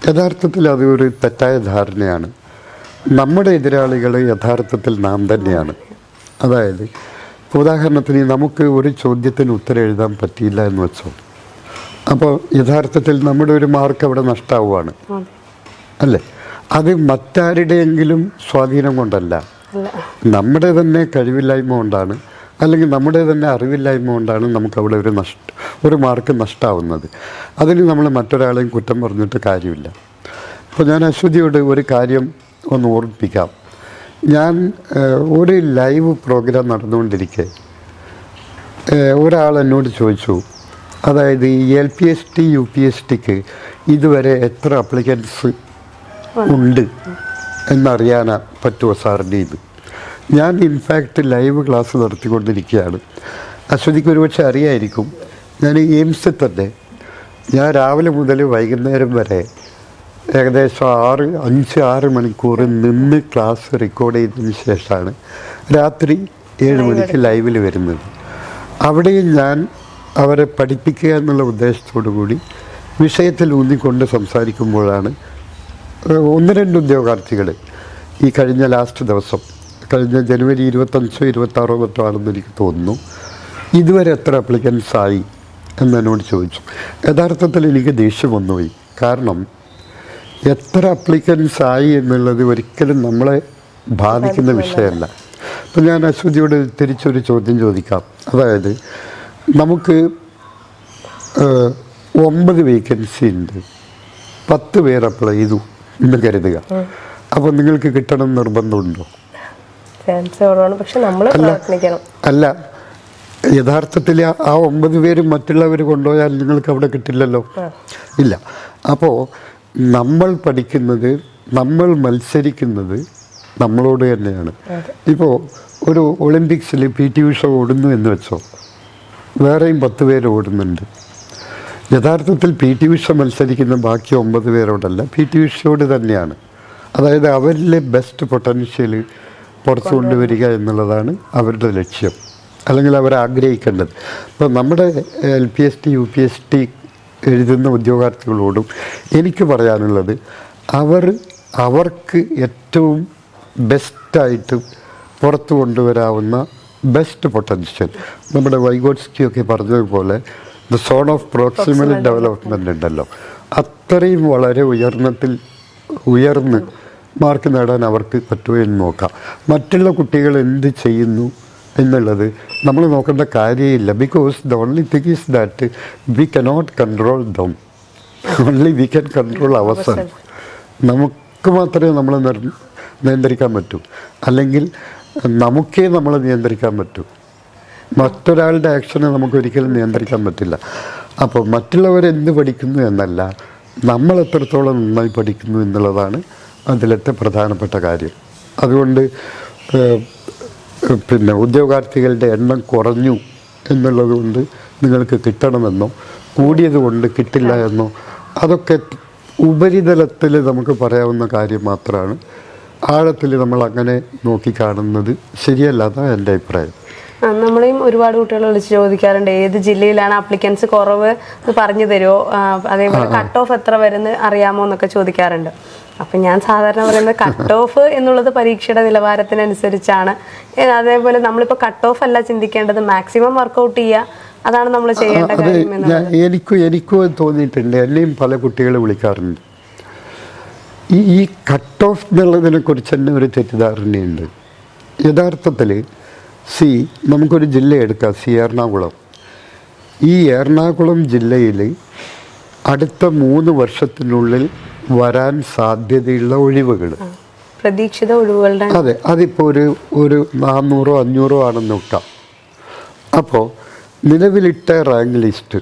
യഥാർത്ഥത്തിൽ അതൊരു തെറ്റായ ധാരണയാണ്. നമ്മുടെ എതിരാളികൾ യഥാർത്ഥത്തിൽ നാം തന്നെയാണ്. അതായത് ഉദാഹരണത്തിന് നമുക്ക് ഒരു ചോദ്യത്തിന് ഉത്തരം എഴുതാൻ പറ്റിയില്ല എന്ന് വെച്ചോ, അപ്പോൾ യഥാർത്ഥത്തിൽ നമ്മുടെ ഒരു മാർക്ക് അവിടെ നഷ്ടമാവുകയാണ് അല്ലേ? അത് മറ്റാരുടെയെങ്കിലും സ്വാധീനം കൊണ്ടല്ല, നമ്മുടെ തന്നെ കഴിവില്ലായ്മ കൊണ്ടാണ്, അല്ലെങ്കിൽ നമ്മുടെ തന്നെ അറിവില്ലായ്മ കൊണ്ടാണ് നമുക്കവിടെ ഒരു മാർക്ക് നഷ്ടമാവുന്നത്. അതിന് നമ്മൾ മറ്റൊരാളെയും കുറ്റം പറഞ്ഞിട്ട് കാര്യമില്ല. അപ്പോൾ ഞാൻ അശ്വതിയോട് ഒരു കാര്യം ഒന്ന് ഓർമ്മിപ്പിക്കാം. ഞാൻ ഒരു ലൈവ് പ്രോഗ്രാം നടന്നുകൊണ്ടിരിക്കെ ഒരാൾ എന്നോട് ചോദിച്ചു, അതായത് ഈ LPST UPSTക്ക് ഇതുവരെ എത്ര അപ്ലിക്കൻസ് ഉണ്ട് എന്നറിയാനാ പറ്റുമോ സാറിൻ്റെ ഇത്? ഞാൻ ഇൻഫാക്റ്റ് ലൈവ് ക്ലാസ് നടത്തിക്കൊണ്ടിരിക്കുകയാണ്. അശ്വതിക്ക് ഒരുപക്ഷെ അറിയായിരിക്കും, ഞാൻ എയിംസിൽ തന്നെ ഞാൻ രാവിലെ മുതൽ വൈകുന്നേരം വരെ ഏകദേശം 5-6 മണിക്കൂർ നിന്ന് ക്ലാസ് റെക്കോർഡ് ചെയ്തതിന് ശേഷമാണ് രാത്രി 7 മണിക്ക് ലൈവിൽ വരുന്നത്. അവിടെയും ഞാൻ അവരെ പഠിപ്പിക്കുക എന്നുള്ള ഉദ്ദേശത്തോടു കൂടി വിഷയത്തിൽ ഊന്നിക്കൊണ്ട് സംസാരിക്കുമ്പോഴാണ് 1-2 ഉദ്യോഗാർത്ഥികൾ ഈ കഴിഞ്ഞ ലാസ്റ്റ് ദിവസം, കഴിഞ്ഞ ജനുവരി 25-26 മറ്റോ ആണെന്ന് എനിക്ക് തോന്നുന്നു, ഇതുവരെ എത്ര അപ്ലിക്കൻസ് ആയി എന്നോട് ചോദിച്ചു. യഥാർത്ഥത്തിൽ എനിക്ക് ദേഷ്യം വന്നുപോയി. കാരണം എത്ര അപ്ലിക്കൻസ് ആയി എന്നുള്ളത് ഒരിക്കലും നമ്മളെ ബാധിക്കുന്ന വിഷയമല്ല. അപ്പം ഞാൻ അശ്വതിയോട് തിരിച്ചൊരു ചോദ്യം ചോദിക്കാം. അതായത് നമുക്ക് 9 വേക്കൻസി ഉണ്ട്, 10 പേർ അപ്ലൈ ചെയ്തു എന്ന് കരുതുക. അപ്പോൾ നിങ്ങൾക്ക് കിട്ടണം നിർബന്ധമുണ്ടോ? അല്ല, യഥാർത്ഥത്തിൽ ആ 9 പേരും മറ്റുള്ളവർ കൊണ്ടുപോയാൽ നിങ്ങൾക്ക് അവിടെ കിട്ടില്ലല്ലോ. ഇല്ല. അപ്പോൾ നമ്മൾ പഠിക്കുന്നത്, നമ്മൾ മത്സരിക്കുന്നത് നമ്മളോട് തന്നെയാണ്. ഇപ്പോൾ ഒരു ഒളിമ്പിക്സിൽ PT ഉഷ ഓടുന്നു എന്ന് വെച്ചോ, വേറെയും 10 പേര് ഓടുന്നുണ്ട്. യഥാർത്ഥത്തിൽ PT ഉഷ മത്സരിക്കുന്ന ബാക്കി 9 പേരോടല്ല, PT ഉഷയോട് തന്നെയാണ്. അതായത് അവരിലെ ബെസ്റ്റ് പൊട്ടൻഷ്യൽ പുറത്തു കൊണ്ടുവരിക എന്നുള്ളതാണ് അവരുടെ ലക്ഷ്യം, അല്ലെങ്കിൽ അവർ ആഗ്രഹിക്കേണ്ടത്. ഇപ്പോൾ നമ്മുടെ LPST UPST എഴുതുന്ന ഉദ്യോഗാർത്ഥികളോടും എനിക്ക് പറയാനുള്ളത്, അവർക്ക് ഏറ്റവും ബെസ്റ്റായിട്ട് പുറത്തു കൊണ്ടുവരാവുന്ന ബെസ്റ്റ് പൊട്ടൻഷ്യൽ, നമ്മുടെ വൈഗോട്സ്കിയൊക്കെ പറഞ്ഞതുപോലെ the zone of proximal development ഉണ്ടല്ലോ, അത്രയും വളരെ ഉയർന്ന് മാർക്ക് നേടാൻ അവർക്ക് പറ്റുമോ എന്ന് നോക്കാം. മറ്റുള്ള കുട്ടികൾ എന്ത് ചെയ്യുന്നു എന്നുള്ളത് നമ്മൾ നോക്കേണ്ട കാര്യമില്ല. Because the only thing is that we cannot control dum, only we can control അവസരം. നമുക്ക് മാത്രമേ നമ്മൾ നിയന്ത്രിക്കാൻ പറ്റൂ, അല്ലെങ്കിൽ നമുക്കേ നമ്മളെ നിയന്ത്രിക്കാൻ പറ്റൂ. മറ്റൊരാളുടെ ആക്ഷനെ നമുക്കൊരിക്കലും നിയന്ത്രിക്കാൻ പറ്റില്ല. അപ്പോൾ മറ്റുള്ളവരെന്ത് പഠിക്കുന്നു എന്നല്ല, നമ്മൾ എത്രത്തോളം നന്നായി പഠിക്കുന്നു എന്നുള്ളതാണ് അതിലത്തെ പ്രധാനപ്പെട്ട കാര്യം. അതുകൊണ്ട് പിന്നെ ഉദ്യോഗാർത്ഥികളുടെ എണ്ണം കുറഞ്ഞു എന്നുള്ളത് കൊണ്ട് നിങ്ങൾക്ക് കിട്ടണമെന്നോ കൂടിയത് കൊണ്ട് കിട്ടില്ല എന്നോ അതൊക്കെ ഉപരിതലത്തിൽ നമുക്ക് പറയാവുന്ന കാര്യം മാത്രമാണ്. ആഴത്തിൽ നമ്മൾ അങ്ങനെ നോക്കിക്കാണുന്നത് ശരിയല്ലാതാണ് എൻ്റെ അഭിപ്രായം. നമ്മളെയും ഒരുപാട് കുട്ടികൾ വിളിച്ച് ചോദിക്കാറുണ്ട്, ഏത് ജില്ലയിലാണ് അപ്ലിക്കൻസ് കുറവ് എന്ന് പറഞ്ഞു തരുമോ, അതേപോലെ കട്ട് ഓഫ് എത്ര വരുന്നത് അറിയാമോ എന്നൊക്കെ ചോദിക്കാറുണ്ട്. അപ്പം ഞാൻ സാധാരണ പറയുന്നത് കട്ട് ഓഫ് എന്നുള്ളത് പരീക്ഷയുടെ നിലവാരത്തിനനുസരിച്ചാണ്. അതേപോലെ നമ്മളിപ്പോൾ കട്ട് ഓഫ് അല്ല ചിന്തിക്കേണ്ടത്, മാക്സിമം വർക്കൗട്ട് ചെയ്യുക, അതാണ് നമ്മൾ ചെയ്യേണ്ട കാര്യം. എനിക്കും തോന്നിയിട്ടുണ്ട്, എന്നെയും പല കുട്ടികൾ വിളിക്കാറുണ്ട്. ഈ കട്ട് ഓഫ് എന്നുള്ളതിനെ കുറിച്ച് തന്നെ ഒരു തെറ്റിദ്ധാരണയുണ്ട്. യഥാർത്ഥത്തിൽ നമുക്കൊരു ജില്ല എടുക്കാം, എറണാകുളം. ഈ എറണാകുളം ജില്ലയിൽ അടുത്ത 3 വർഷത്തിനുള്ളിൽ വരാൻ സാധ്യതയുള്ള ഒഴിവുകൾ, പ്രതീക്ഷിത ഒഴിവുകളുടെ, അതെ, അതിപ്പോൾ ഒരു 400 500 ആണെന്ന് നോക്കാം. അപ്പോൾ നിലവിലിട്ട റാങ്ക് ലിസ്റ്റ്,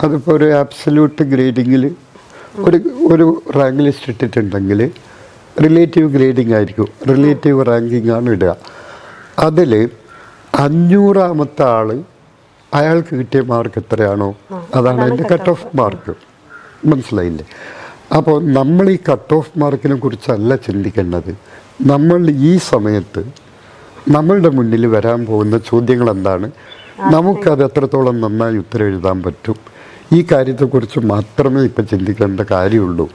അതിപ്പോൾ ഒരു ആബ്സല്യൂട്ട് ഗ്രേഡിങ്ങിൽ ഒരു റാങ്ക് ലിസ്റ്റ് ഇട്ടിട്ടുണ്ടെങ്കിൽ റിലേറ്റീവ് ഗ്രേഡിംഗ് ആയിരിക്കും, റിലേറ്റീവ് റാങ്കിങ് ആണ് ഇടുക. അതിൽ 500ാമത്തെ ആൾ, അയാൾക്ക് കിട്ടിയ മാർക്ക് എത്രയാണോ അതാണ് അതിൻ്റെ കട്ട് ഓഫ് മാർക്ക്. മനസ്സിലായില്ലേ? അപ്പോൾ നമ്മൾ ഈ കട്ട് ഓഫ് മാർക്കിനെ കുറിച്ചല്ല ചിന്തിക്കേണ്ടത്. നമ്മൾ ഈ സമയത്ത് നമ്മളുടെ മുന്നിൽ വരാൻ പോകുന്ന ചോദ്യങ്ങൾ എന്താണ്, നമുക്കത് എത്രത്തോളം നന്നായി ഉത്തരം എഴുതാൻ പറ്റും, ഈ കാര്യത്തെക്കുറിച്ച് മാത്രമേ ഇപ്പം ചിന്തിക്കേണ്ട കാര്യമുള്ളൂ.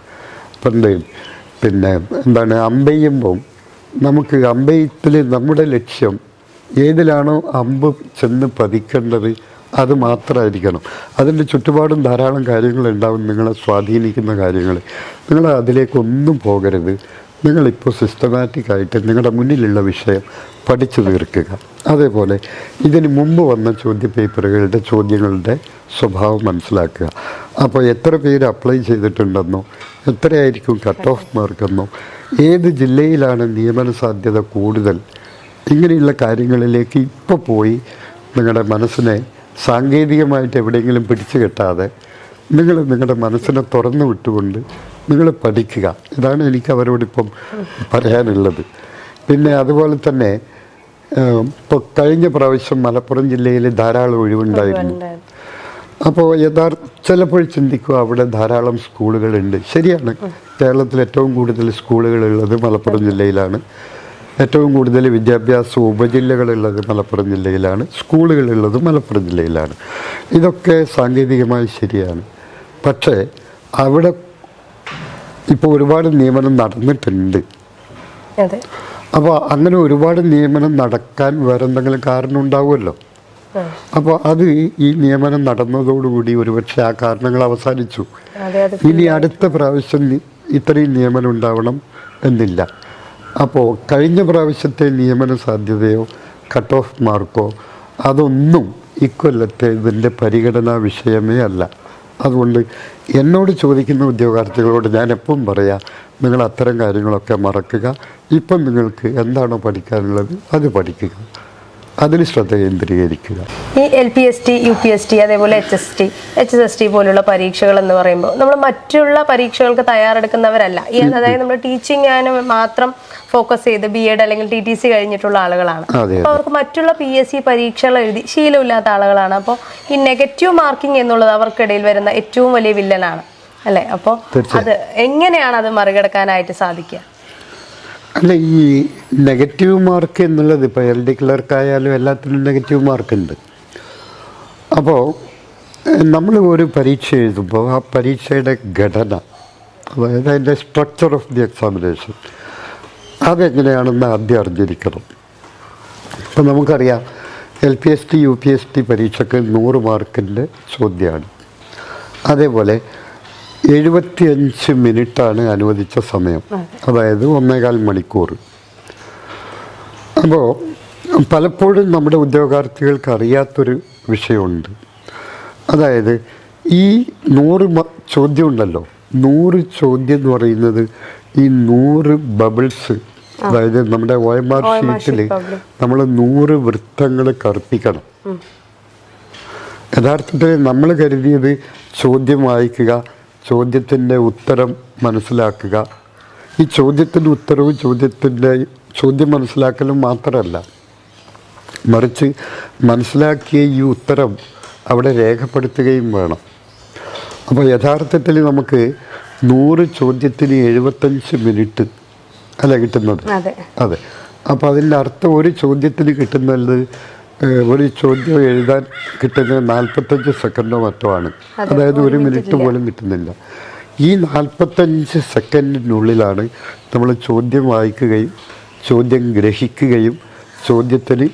പിന്നെ അമ്പെയ്യുമ്പം നമുക്ക് അമ്പെയ്ത്തിൽ നമ്മുടെ ലക്ഷ്യം ഏതിലാണോ അമ്പ് ചെന്ന് പതിക്കേണ്ടത് അത് മാത്രമായിരിക്കണം. അതിൻ്റെ ചുറ്റുപാടും ധാരാളം കാര്യങ്ങളുണ്ടാവും, നിങ്ങളെ സ്വാധീനിക്കുന്ന കാര്യങ്ങൾ. നിങ്ങൾ അതിലേക്കൊന്നും പോകരുത്. നിങ്ങളിപ്പോൾ സിസ്റ്റമാറ്റിക്കായിട്ട് നിങ്ങളുടെ മുന്നിലുള്ള വിഷയം പഠിച്ചു തീർക്കുക. അതേപോലെ ഇതിന് മുമ്പ് വന്ന ചോദ്യപേപ്പറുകളുടെ ചോദ്യങ്ങളുടെ സ്വഭാവം മനസ്സിലാക്കുക. അപ്പോൾ എത്ര പേര് അപ്ലൈ ചെയ്തിട്ടുണ്ടെന്നോ, എത്രയായിരിക്കും കട്ട് ഓഫ് മാർക്കെന്നോ, ഏത് ജില്ലയിലാണ് നിയമന സാധ്യത കൂടുതൽ, ഇങ്ങനെയുള്ള കാര്യങ്ങളിലേക്ക് ഇപ്പോൾ പോയി നിങ്ങളുടെ മനസ്സിനെ സാങ്കേതികമായിട്ട് എവിടെയെങ്കിലും പിടിച്ചു കെട്ടാതെ നിങ്ങളുടെ മനസ്സിനെ തുറന്നു വിട്ടുകൊണ്ട് നിങ്ങൾ പഠിക്കുക. ഇതാണ് എനിക്ക് അവരോടിപ്പം പറയാനുള്ളത്. പിന്നെ അതുപോലെ തന്നെ ഇപ്പോൾ കഴിഞ്ഞ പ്രാവശ്യം മലപ്പുറം ജില്ലയിൽ ധാരാളം ഒഴിവുണ്ടായിരുന്നു. അപ്പോൾ ചിലപ്പോൾ ചിന്തിക്കുക അവിടെ ധാരാളം സ്കൂളുകളുണ്ട്. ശരിയാണ്, കേരളത്തിൽ ഏറ്റവും കൂടുതൽ സ്കൂളുകളുള്ളത് മലപ്പുറം ജില്ലയിലാണ്, ഏറ്റവും കൂടുതൽ വിദ്യാഭ്യാസ ഉപജില്ലകളുള്ളത് മലപ്പുറം ജില്ലയിലാണ്, സ്കൂളുകളുള്ളത് മലപ്പുറം ജില്ലയിലാണ്. ഇതൊക്കെ സാങ്കേതികമായി ശരിയാണ്. പക്ഷേ അവിടെ ഇപ്പോൾ ഒരുപാട് നിയമനം നടന്നിട്ടുണ്ട്. അപ്പോൾ അങ്ങനെ ഒരുപാട് നിയമനം നടക്കാൻ വേറെ എന്തെങ്കിലും കാരണം ഉണ്ടാവുമല്ലോ. അപ്പോൾ അത് ഈ നിയമനം നടന്നതോടുകൂടി ഒരുപക്ഷെ ആ കാരണങ്ങൾ അവസാനിച്ചു. ഇനി അടുത്ത പ്രാവശ്യം ഇത്രയും നിയമനം ഉണ്ടാവണം എന്നില്ല. അപ്പോൾ കഴിഞ്ഞ പ്രാവശ്യത്തെ നിയമന സാധ്യതയോ കട്ട് ഓഫ് മാർക്കോ അതൊന്നും ഇക്കൊല്ലത്തെ ഇതിൻ്റെ പരിഗണനാ വിഷയമേ അല്ല. അതുകൊണ്ട് എന്നോട് ചോദിക്കുന്ന ഉദ്യോഗാർത്ഥികളോട് ഞാൻ എപ്പം പറയാം, നിങ്ങൾ അത്തരം കാര്യങ്ങളൊക്കെ മറക്കുക. ഇപ്പം നിങ്ങൾക്ക് എന്താണോ പഠിക്കാനുള്ളത് അത് പഠിക്കുക, അതിൽ ശ്രദ്ധ കേന്ദ്രീകരിക്കുക. ഈ LPST, UPST, അതേപോലെ HSST പോലുള്ള പരീക്ഷകൾ എന്ന് പറയുമ്പോൾ നമ്മൾ മറ്റുള്ള പരീക്ഷകൾക്ക് തയ്യാറെടുക്കുന്നവരല്ല. അതായത് നമ്മൾ ടീച്ചിങ് മാത്രം ഫോക്കസ് ചെയ്ത് BEd അല്ലെങ്കിൽ TTC കഴിഞ്ഞിട്ടുള്ള ആളുകളാണ്. അപ്പോൾ അവർക്ക് മറ്റുള്ള PSC പരീക്ഷകൾ എഴുതി ശീലമില്ലാത്ത ആളുകളാണ്. അപ്പോൾ ഈ നെഗറ്റീവ് മാർക്കിംഗ് എന്നുള്ളത് അവർക്കിടയിൽ വരുന്ന ഏറ്റവും വലിയ വില്ലനാണ് അല്ലേ? അപ്പോൾ അത് എങ്ങനെയാണ് അത് മറികടക്കാനായിട്ട് സാധിക്കുക? അല്ല, ഈ നെഗറ്റീവ് മാർക്ക് എന്നുള്ളത് ഇപ്പോൾ LD ക്ലർക്കായാലും എല്ലാത്തിനും നെഗറ്റീവ് മാർക്കുണ്ട്. അപ്പോൾ നമ്മൾ ഒരു പരീക്ഷ എഴുതുമ്പോൾ ആ പരീക്ഷയുടെ ഘടന, അതായത് അതിൻ്റെ സ്ട്രക്ചർ ഓഫ് ദി എക്സാമിനേഷൻ അതെങ്ങനെയാണെന്ന് ആദ്യം അറിഞ്ഞിരിക്കണം. ഇപ്പോൾ നമുക്കറിയാം LPST, UPST പരീക്ഷയ്ക്ക് 100 മാർക്കിൻ്റെ ചോദ്യമാണ്. അതേപോലെ 75 മിനിറ്റാണ് അനുവദിച്ച സമയം, അതായത് 1.25 മണിക്കൂർ. അപ്പോൾ പലപ്പോഴും നമ്മുടെ ഉദ്യോഗാർത്ഥികൾക്ക് അറിയാത്തൊരു വിഷയമുണ്ട്. അതായത് ഈ 100 ചോദ്യം ഉണ്ടല്ലോ, 100 ചോദ്യം എന്ന് പറയുന്നത് ഈ 100 ബബിൾസ്, അതായത് നമ്മുടെ OMR ഷീറ്റിൽ നമ്മൾ 100 വൃത്തങ്ങൾ കറുപ്പിക്കണം. യഥാർത്ഥത്തിൽ നമ്മൾ കരുതിയത് ചോദ്യം വായിക്കുക, ചോദ്യത്തിൻ്റെ ഉത്തരം മനസ്സിലാക്കുക. ഈ ചോദ്യത്തിൻ്റെ ഉത്തരവും ചോദ്യം മനസ്സിലാക്കലും മാത്രമല്ല, മറിച്ച് മനസ്സിലാക്കിയ ഈ ഉത്തരം അവിടെ രേഖപ്പെടുത്തുകയും വേണം. അപ്പോൾ യഥാർത്ഥത്തിൽ നമുക്ക് 100 ചോദ്യത്തിന് 75 മിനിറ്റ് അല്ല കിട്ടുന്നത്. അതെ. അപ്പോൾ അതിൻ്റെ അർത്ഥം ഒരു ചോദ്യത്തിന് കിട്ടുന്നത്, ഒരു ചോദ്യം എഴുതാൻ കിട്ടുന്നത് 45 സെക്കൻഡോ മറ്റോ ആണ്. അതായത് 1 മിനിറ്റ് പോലും കിട്ടുന്നില്ല. ഈ 45 സെക്കൻഡിനുള്ളിലാണ് നമ്മൾ ചോദ്യം വായിക്കുകയും ചോദ്യം ഗ്രഹിക്കുകയും ചോദ്യത്തിന്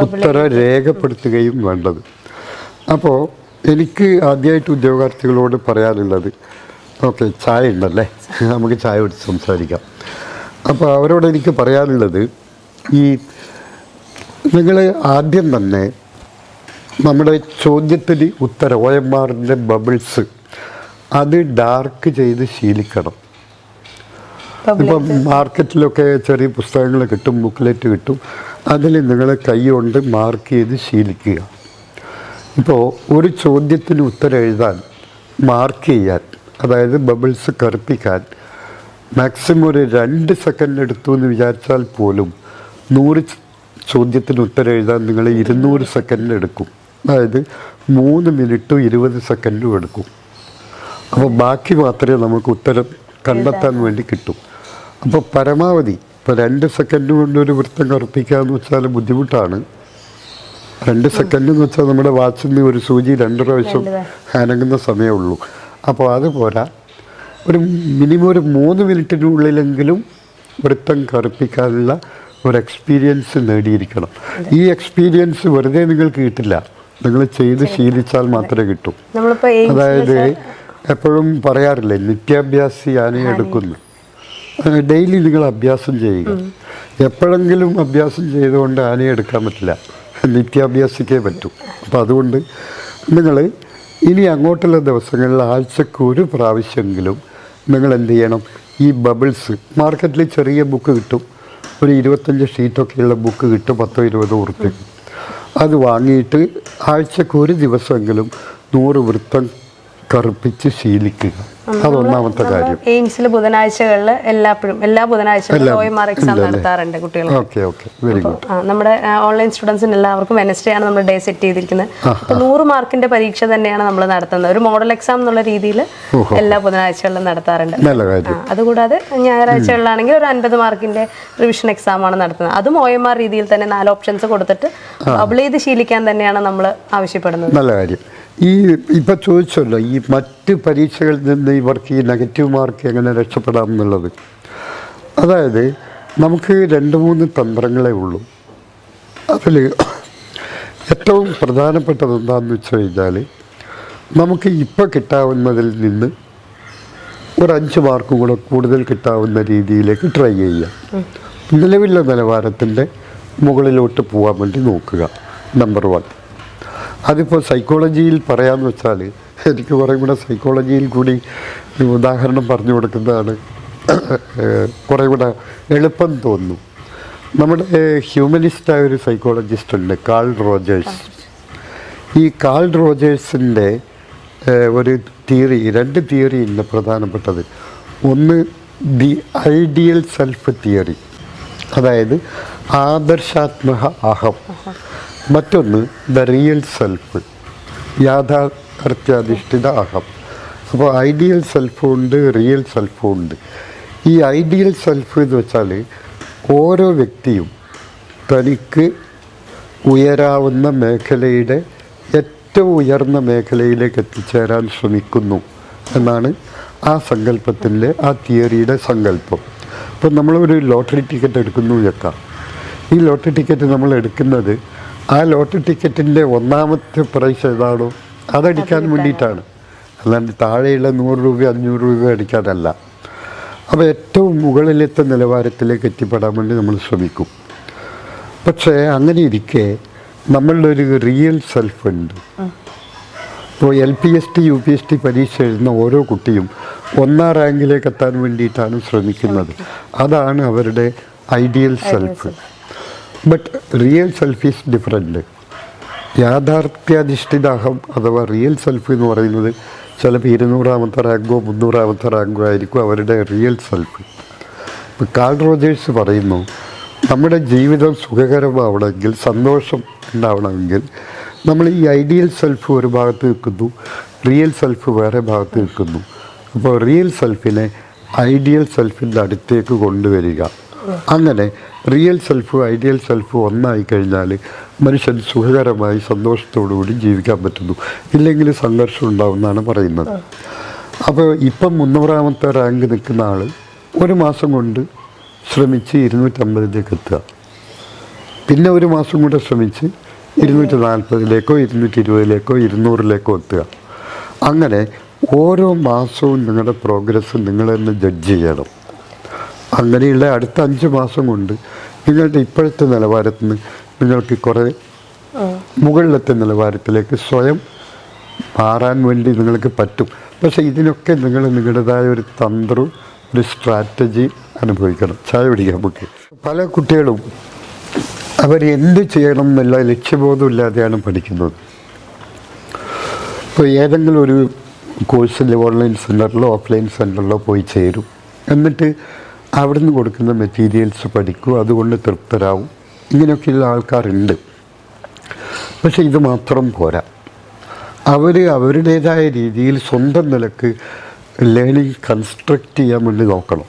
ഉത്തരം രേഖപ്പെടുത്തുകയും വേണ്ടത്. അപ്പോൾ എനിക്ക് ആദ്യമായിട്ട് ഉദ്യോഗാർത്ഥികളോട് പറയാനുള്ളത്, ഓക്കെ, ചായ ഉണ്ടല്ലേ, നമുക്ക് ചായ കുടിച്ച് സംസാരിക്കാം. അപ്പോൾ അവരോട് എനിക്ക് പറയാനുള്ളത്, ഈ നിങ്ങൾ ആദ്യം തന്നെ നമ്മുടെ ചോദ്യത്തിന് ഉത്തരം OMRൻ്റെ ബബിൾസ് അത് ഡാർക്ക് ചെയ്ത് ശീലിക്കണം. ഇപ്പം മാർക്കറ്റിലൊക്കെ ചെറിയ പുസ്തകങ്ങൾ കിട്ടും, ബുക്ക്ലെറ്റ് കിട്ടും, അതിൽ നിങ്ങൾ കൈ കൊണ്ട് മാർക്ക് ചെയ്ത് ശീലിക്കുക. ഇപ്പോൾ ഒരു ചോദ്യത്തിന് ഉത്തരം എഴുതാൻ മാർക്ക് ചെയ്യാൻ, അതായത് ബബിൾസ് കറുപ്പിക്കാൻ മാക്സിമം ഒരു 2 സെക്കൻഡ് എടുത്തു എന്ന് വിചാരിച്ചാൽ പോലും 100 ചോദ്യത്തിന് ഉത്തരം എഴുതാൻ നിങ്ങൾ 200 സെക്കൻഡ് എടുക്കും. അതായത് 3 മിനിറ്റും 20 സെക്കൻഡും എടുക്കും. അപ്പോൾ ബാക്കി മാത്രമേ നമുക്ക് ഉത്തരം കണ്ടെത്താൻ വേണ്ടി കിട്ടും. അപ്പോൾ പരമാവധി ഇപ്പോൾ 2 സെക്കൻഡ് കൊണ്ട് ഒരു വൃത്തം കറുപ്പിക്കുക എന്ന് വെച്ചാൽ ബുദ്ധിമുട്ടാണ്. 2 സെക്കൻഡ് എന്ന് വെച്ചാൽ നമ്മുടെ വാച്ചിൽ നിന്ന് ഒരു സൂചി 2 പ്രാവശ്യം അനങ്ങുന്ന സമയമേ ഉള്ളൂ. അപ്പോൾ അതുപോലെ ഒരു മിനിമം ഒരു 3 മിനിറ്റിനുള്ളിലെങ്കിലും വൃത്തം കറുപ്പിക്കാനുള്ള ഒരു എക്സ്പീരിയൻസ് നേടിയിരിക്കണം. ഈ എക്സ്പീരിയൻസ് വെറുതെ നിങ്ങൾക്ക് കിട്ടില്ല, നിങ്ങൾ ചെയ്ത് ശീലിച്ചാൽ മാത്രമേ കിട്ടൂ. അതായത് എപ്പോഴും പറയാറില്ലേ, നിത്യാഭ്യാസി ആനയെ എടുക്കുന്നു. ഡെയിലി നിങ്ങൾ അഭ്യാസം ചെയ്യുക. എപ്പോഴെങ്കിലും അഭ്യാസം ചെയ്തുകൊണ്ട് ആനയെ എടുക്കാൻ പറ്റില്ല, നിത്യാഭ്യാസിക്കേ പറ്റൂ. അപ്പോൾ അതുകൊണ്ട് നിങ്ങൾ ഇനി അങ്ങോട്ടുള്ള ദിവസങ്ങളിൽ ആഴ്ചക്ക് 1 പ്രാവശ്യമെങ്കിലും നിങ്ങൾ എന്ത് ചെയ്യണം, ഈ ബബിൾസ് മാർക്കറ്റിൽ ചെറിയ ബുക്ക് കിട്ടും, ഒരു 25 ഷീറ്റൊക്കെയുള്ള ബുക്ക് കിട്ടും, 10-20 ഉറുപ്പിക. അത് വാങ്ങിയിട്ട് ആഴ്ചക്ക് 1 ദിവസമെങ്കിലും 100 വൃത്തം കറുപ്പിച്ച് ശീലിക്കുക. അതൊന്നാമത്തെ കാര്യം. എയിംസിൽ ബുധനാഴ്ചകളിൽ എല്ലാ ബുധനാഴ്ചകളിലും OMR എക്സാം നടത്താറുണ്ട് കുട്ടികൾ. Very good. നമ്മുടെ ഓൺലൈൻ സ്റ്റുഡൻസിന് എല്ലാവർക്കും വെനസ്ഡേ ആണ് നമ്മൾ ഡേ സെറ്റ് ചെയ്തിരിക്കുന്നത്. അപ്പോൾ 100 മാർക്കിന്റെ പരീക്ഷ തന്നെയാണ് നമ്മൾ നടത്തുന്നത്. ഒരു മോഡൽ എക്സാം എന്നുള്ള രീതിയിൽ എല്ലാ ബുധനാഴ്ചകളിലും നടത്താറുണ്ട്. അതുകൂടാതെ ഞായറാഴ്ചകളിലാണെങ്കിൽ ഒരു 50 മാർക്കിന്റെ റിവിഷൻ എക്സാം ആണ് നടത്തുന്നത്. അതും OMR രീതിയിൽ തന്നെ 4 ഓപ്ഷൻസ് കൊടുത്തിട്ട് ബബിൾ ചെയ്ത് ശീലിക്കാൻ തന്നെയാണ് നമ്മൾ ആവശ്യപ്പെടുന്നത്. നല്ല കാര്യം. ഈ ഇപ്പം ചോദിച്ചല്ലോ, ഈ മറ്റ് പരീക്ഷകളിൽ നിന്ന് ഇവർക്ക് ഈ നെഗറ്റീവ് മാർക്ക് എങ്ങനെ രക്ഷപ്പെടാം എന്നുള്ളത്. അതായത് നമുക്ക് 2-3 തന്ത്രങ്ങളേ ഉള്ളൂ. അതിൽ ഏറ്റവും പ്രധാനപ്പെട്ടത് എന്താണെന്ന് വെച്ച് കഴിഞ്ഞാൽ, നമുക്ക് ഇപ്പോൾ കിട്ടാവുന്നതിൽ നിന്ന് ഒരു 5 മാർക്കും കൂടെ കൂടുതൽ കിട്ടാവുന്ന രീതിയിലേക്ക് ട്രൈ ചെയ്യാം. നിലവിലുള്ള നിലവാരത്തിൻ്റെ മുകളിലോട്ട് പോകാൻ വേണ്ടി നോക്കുക. നമ്പർ 1. അതിപ്പോൾ സൈക്കോളജിയിൽ പറയാമെന്ന് വെച്ചാൽ എനിക്ക് കുറേ കൂടെ സൈക്കോളജിയിൽ കൂടി ഉദാഹരണം പറഞ്ഞു കൊടുക്കുന്നതാണ് കുറേ കൂടെ എളുപ്പം തോന്നുന്നു. നമ്മുടെ ഹ്യൂമനിസ്റ്റായ ഒരു സൈക്കോളജിസ്റ്റ് ഉണ്ട്, കാൾ റോജേഴ്സ്. ഈ കാൾ റോജേഴ്സിൻ്റെ ഒരു തിയറി, 2 തിയറി ഉണ്ട് പ്രധാനപ്പെട്ടത്. ഒന്ന് ദി ഐഡിയൽ സെൽഫ് തിയറി, അതായത് ആദർശാത്മക അഹം. മറ്റൊന്ന് ദ റിയൽ സെൽഫ്, യാഥാർത്ഥ്യാധിഷ്ഠിത അഹം. അപ്പോൾ ഐഡിയൽ സെൽഫും ഉണ്ട്, റിയൽ സെൽഫും ഉണ്ട്. ഈ ഐഡിയൽ സെൽഫ് എന്ന് വെച്ചാൽ ഓരോ വ്യക്തിയും തനിക്ക് ഉയരാവുന്ന മേഖലയുടെ ഏറ്റവും ഉയർന്ന മേഖലയിലേക്ക് എത്തിച്ചേരാൻ ശ്രമിക്കുന്നു എന്നാണ് ആ സങ്കല്പത്തിൻ്റെ, ആ തിയറിയുടെ സങ്കല്പം. ഇപ്പോൾ നമ്മളൊരു ലോട്ടറി ടിക്കറ്റ് എടുക്കുന്നു വെക്കാം. ഈ ലോട്ടറി ടിക്കറ്റ് നമ്മൾ എടുക്കുന്നത് ആ ലോട്ടറി ടിക്കറ്റിൻ്റെ ഒന്നാമത്തെ പ്രൈസ് ഏതാണോ അതടിക്കാൻ വേണ്ടിയിട്ടാണ്, അല്ലാണ്ട് താഴെയുള്ള 100 രൂപ 500 രൂപ അടിക്കാനല്ല. അപ്പോൾ ഏറ്റവും മുകളിലത്തെ നിലവാരത്തിലേക്ക് എത്തിപ്പെടാൻ വേണ്ടി നമ്മൾ ശ്രമിക്കും. പക്ഷേ അങ്ങനെ ഇരിക്കെ നമ്മളുടെ ഒരു റിയൽ സെൽഫ് ഉണ്ട്. ഇപ്പോൾ LPST UPST പരീക്ഷ എഴുതുന്ന ഓരോ കുട്ടിയും 1ാം റാങ്കിലേക്ക് എത്താൻ വേണ്ടിയിട്ടാണ് ശ്രമിക്കുന്നത്. അതാണ് അവരുടെ ideal self. But real self is different. യാഥാർത്ഥ്യാധിഷ്ഠിത അഹം അഥവാ റിയൽ സെൽഫ് എന്ന് പറയുന്നത് ചിലപ്പോൾ 200ാമത്തെ റാങ്കോ 300ാമത്തെ റാങ്കോ ആയിരിക്കും അവരുടെ റിയൽ സെൽഫ്. ഇപ്പോൾ കാൾ റോജേഴ്സ് പറയുന്നു, നമ്മുടെ ജീവിതം സുഖകരമാവണമെങ്കിൽ, സന്തോഷം ഉണ്ടാവണമെങ്കിൽ നമ്മൾ ഈ ഐഡിയൽ സെൽഫ് ഒരു ഭാഗത്ത് നിൽക്കുന്നു, റിയൽ സെൽഫ് വേറെ ഭാഗത്ത് നിൽക്കുന്നു. അപ്പോൾ റിയൽ സെൽഫിനെ ഐഡിയൽ സെൽഫിൻ്റെ അടുത്തേക്ക് കൊണ്ടുവരിക. അങ്ങനെ റിയൽ സെൽഫും ഐഡിയൽ സെൽഫും ഒന്നായി കഴിഞ്ഞാൽ മനുഷ്യൻ സുഖകരമായി സന്തോഷത്തോടുകൂടി ജീവിക്കാൻ പറ്റുന്നു. ഇല്ലെങ്കിൽ സംഘർഷം ഉണ്ടാവുമെന്നാണ് പറയുന്നത്. അപ്പോൾ ഇപ്പം 300ാമത്തെ റാങ്ക് നിൽക്കുന്ന ആൾ 1 മാസം കൊണ്ട് ശ്രമിച്ച് 250ലേക്ക് എത്തുക. പിന്നെ 1 മാസം കൂടെ ശ്രമിച്ച് 240ലേക്കോ 220ലേക്കോ 200ലേക്കോ എത്തുക. അങ്ങനെ ഓരോ മാസവും നിങ്ങളുടെ പ്രോഗ്രസ് നിങ്ങൾ തന്നെ ജഡ്ജ് ചെയ്യണം. അങ്ങനെയുള്ള അടുത്ത 5 മാസം കൊണ്ട് നിങ്ങളുടെ ഇപ്പോഴത്തെ നിലവാരത്തിൽ നിന്ന് നിങ്ങൾക്ക് കുറേ മുകളിലത്തെ നിലവാരത്തിലേക്ക് സ്വയം മാറാൻ വേണ്ടി നിങ്ങൾക്ക് പറ്റും. പക്ഷേ ഇതിനൊക്കെ നിങ്ങൾ നിങ്ങളുടേതായ ഒരു തന്ത്രവും ഒരു സ്ട്രാറ്റജി അനുഭവിക്കണം. ചായ പിടിക്കാൻ നമുക്ക് പല കുട്ടികളും അവർ എന്ത് ചെയ്യണം എന്നുള്ള ലക്ഷ്യബോധമില്ലാതെയാണ് പഠിക്കുന്നത്. ഇപ്പോൾ ഏതെങ്കിലും ഒരു കോഴ്സിൽ ഓൺലൈൻ സെൻറ്ററിലോ ഓഫ്ലൈൻ സെൻറ്ററിലോ പോയി ചേരും. എന്നിട്ട് അവിടുന്ന് കൊടുക്കുന്ന മെറ്റീരിയൽസ് പഠിക്കും, അതുകൊണ്ട് തൃപ്തരാവും. ഇങ്ങനെയൊക്കെയുള്ള ആൾക്കാരുണ്ട്. പക്ഷേ ഇത് മാത്രം പോരാ. അവർ അവരുടേതായ രീതിയിൽ സ്വന്തം നിലക്ക് ലേണിംഗ് കൺസ്ട്രക്റ്റ് ചെയ്യാൻ വേണ്ടി നോക്കണം.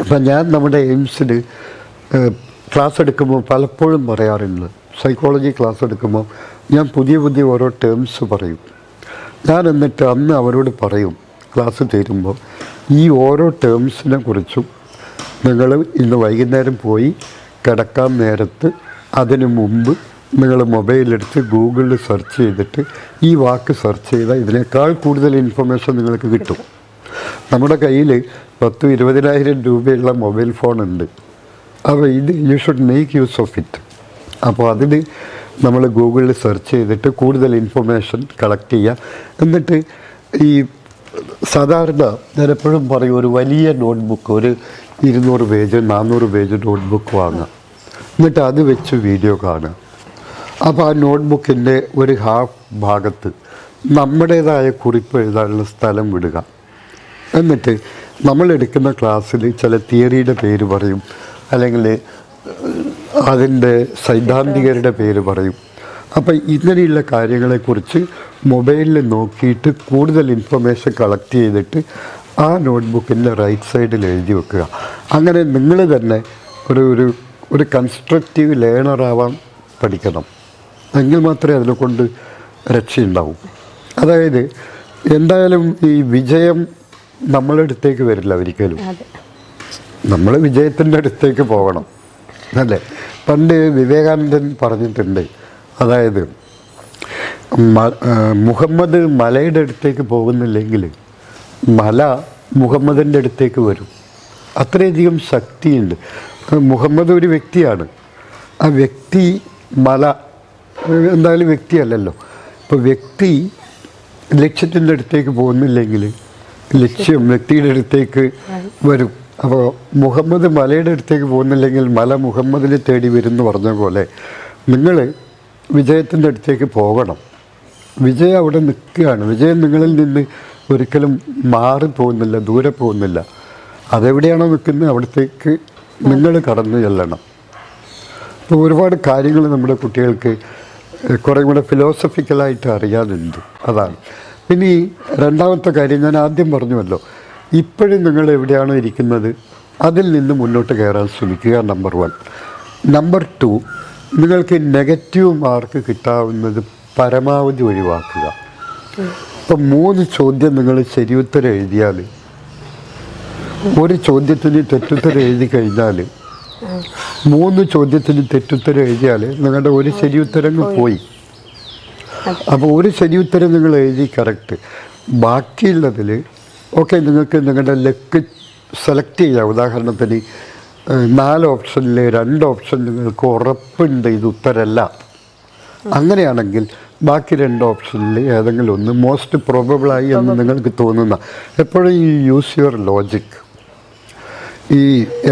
അപ്പം ഞാൻ നമ്മുടെ എയിംസിൽ ക്ലാസ് എടുക്കുമ്പോൾ പലപ്പോഴും പറയാറുണ്ട്, സൈക്കോളജി ക്ലാസ് എടുക്കുമ്പോൾ ഞാൻ പുതിയ ഓരോ ടേംസ് പറയും. ഞാൻ എന്നിട്ട് അന്ന് അവരോട് പറയും, ക്ലാസ് തരുമ്പോൾ ഈ ഓരോ ടേംസിനെ കുറിച്ചും നിങ്ങൾ ഇന്ന് വൈകുന്നേരം പോയി കിടക്കാൻ നേരത്ത് അതിന് മുമ്പ് നിങ്ങൾ മൊബൈലെടുത്ത് ഗൂഗിളിൽ സെർച്ച് ചെയ്തിട്ട് ഈ വാക്ക് സെർച്ച് ചെയ്താൽ ഇതിനേക്കാൾ കൂടുതൽ ഇൻഫർമേഷൻ നിങ്ങൾക്ക് കിട്ടും. നമ്മുടെ കയ്യിൽ 10-20,000 രൂപയുള്ള മൊബൈൽ ഫോണുണ്ട്. അപ്പോൾ ഇത് you should make use of it. അപ്പോൾ അതിന് നമ്മൾ ഗൂഗിളിൽ സെർച്ച് ചെയ്തിട്ട് കൂടുതൽ ഇൻഫർമേഷൻ കളക്ട് ചെയ്യുക. എന്നിട്ട് ഈ സാധാരണ ഞാൻ എപ്പോഴും പറയും, ഒരു വലിയ നോട്ട്ബുക്ക്, ഒരു 200 പേജ് 400 പേജ് നോട്ട്ബുക്ക് വാങ്ങുക. എന്നിട്ട് അത് വെച്ച് വീഡിയോ കാണുക. അപ്പോൾ ആ നോട്ട്ബുക്കിൻ്റെ ഒരു ഹാഫ് ഭാഗത്ത് നമ്മുടേതായ കുറിപ്പ് എഴുതാനുള്ള സ്ഥലം വിടുക. എന്നിട്ട് നമ്മളെടുക്കുന്ന ക്ലാസ്സിൽ ചില തിയറിയുടെ പേര് പറയും, അല്ലെങ്കിൽ അതിൻ്റെ സൈദ്ധാന്തികരുടെ പേര് പറയും. അപ്പോൾ ഇങ്ങനെയുള്ള കാര്യങ്ങളെക്കുറിച്ച് മൊബൈലിൽ നോക്കിയിട്ട് കൂടുതൽ ഇൻഫർമേഷൻ കളക്ട് ചെയ്തിട്ട് ആ നോട്ട്ബുക്കിൻ്റെ റൈറ്റ് സൈഡിൽ എഴുതി വെക്കുക. അങ്ങനെ നിങ്ങൾ തന്നെ ഒരു കൺസ്ട്രക്റ്റീവ് ലേണറാവാൻ പഠിക്കണം. എങ്കിൽ മാത്രമേ അതിനെ കൊണ്ട് രക്ഷയുണ്ടാവും. അതായത് എന്തായാലും ഈ വിജയം നമ്മളെ അടുത്തേക്ക് വരില്ല ഒരിക്കലും. നമ്മൾ വിജയത്തിൻ്റെ അടുത്തേക്ക് പോകണം, അല്ലേ? പണ്ട് വിവേകാനന്ദൻ പറഞ്ഞിട്ടുണ്ട്, അതായത് മുഹമ്മദ് മലയുടെ അടുത്തേക്ക് പോകുന്നില്ലെങ്കിൽ മല മുഹമ്മദിൻ്റെ അടുത്തേക്ക് വരും. അത്രയധികം ശക്തിയുണ്ട്. മുഹമ്മദ് ഒരു വ്യക്തിയാണ്. ആ വ്യക്തി മല എന്തായാലും വ്യക്തിയല്ലല്ലോ. ഇപ്പോൾ വ്യക്തി ലക്ഷ്യത്തിൻ്റെ അടുത്തേക്ക് പോകുന്നില്ലെങ്കിൽ ലക്ഷ്യം വ്യക്തിയുടെ അടുത്തേക്ക് വരും. അപ്പോൾ മുഹമ്മദ് മലയുടെ അടുത്തേക്ക് പോകുന്നില്ലെങ്കിൽ മല മുഹമ്മദിനെ തേടി വരും എന്ന് പറഞ്ഞ പോലെ നിങ്ങൾ വിജയത്തിൻ്റെ അടുത്തേക്ക് പോകണം. വിജയം അവിടെ നിൽക്കുകയാണ്. വിജയം നിങ്ങളിൽ നിന്ന് ഒരിക്കലും മാറി പോകുന്നില്ല, ദൂരെ പോകുന്നില്ല. അതെവിടെയാണോ നിൽക്കുന്നത് അവിടത്തേക്ക് നിങ്ങൾ കടന്നു ചെല്ലണം. അപ്പോൾ ഒരുപാട് കാര്യങ്ങൾ നമ്മുടെ കുട്ടികൾക്ക് കുറേ കൂടെ ഫിലോസഫിക്കലായിട്ട് അറിയാനുണ്ട്. അതാണ്. പിന്നെ ഈ രണ്ടാമത്തെ കാര്യം ഞാൻ ആദ്യം പറഞ്ഞുവല്ലോ, ഇപ്പോഴും നിങ്ങൾ എവിടെയാണോ ഇരിക്കുന്നത് അതിൽ നിന്ന് മുന്നോട്ട് കയറാൻ ശ്രമിക്കുക. നമ്പർ 1. നമ്പർ 2, നിങ്ങൾക്ക് നെഗറ്റീവ് മാർക്ക് കിട്ടാവുന്നത് പരമാവധി ഒഴിവാക്കുക. ഇപ്പം 3 ചോദ്യം നിങ്ങൾ ശരിയുത്തരം എഴുതിയാൽ, ഒരു ചോദ്യത്തിന് തെറ്റുത്തരം എഴുതി കഴിഞ്ഞാൽ, 3 ചോദ്യത്തിന് തെറ്റുത്തരം എഴുതിയാൽ നിങ്ങളുടെ ഒരു ശരിയുത്തരം പോയി. അപ്പോൾ ഒരു ശരിയുത്തരം നിങ്ങൾ എഴുതി കറക്റ്റ്. ബാക്കിയുള്ളതിൽ ഓക്കെ നിങ്ങൾക്ക് നിങ്ങളുടെ ലക്ക് സെലക്ട് ചെയ്യാം. ഉദാഹരണത്തിന് 4 ഓപ്ഷനിൽ 2 ഓപ്ഷൻ നിങ്ങൾക്ക് ഉറപ്പുണ്ട് ഇത് ഉത്തരമല്ല. അങ്ങനെയാണെങ്കിൽ ബാക്കി 2 ഓപ്ഷനിൽ ഏതെങ്കിലും ഒന്ന് മോസ്റ്റ് പ്രോബബിളായി എന്ന് നിങ്ങൾക്ക് തോന്നുന്ന, എപ്പോഴും ഈ യൂസ് യുവർ ലോജിക്. ഈ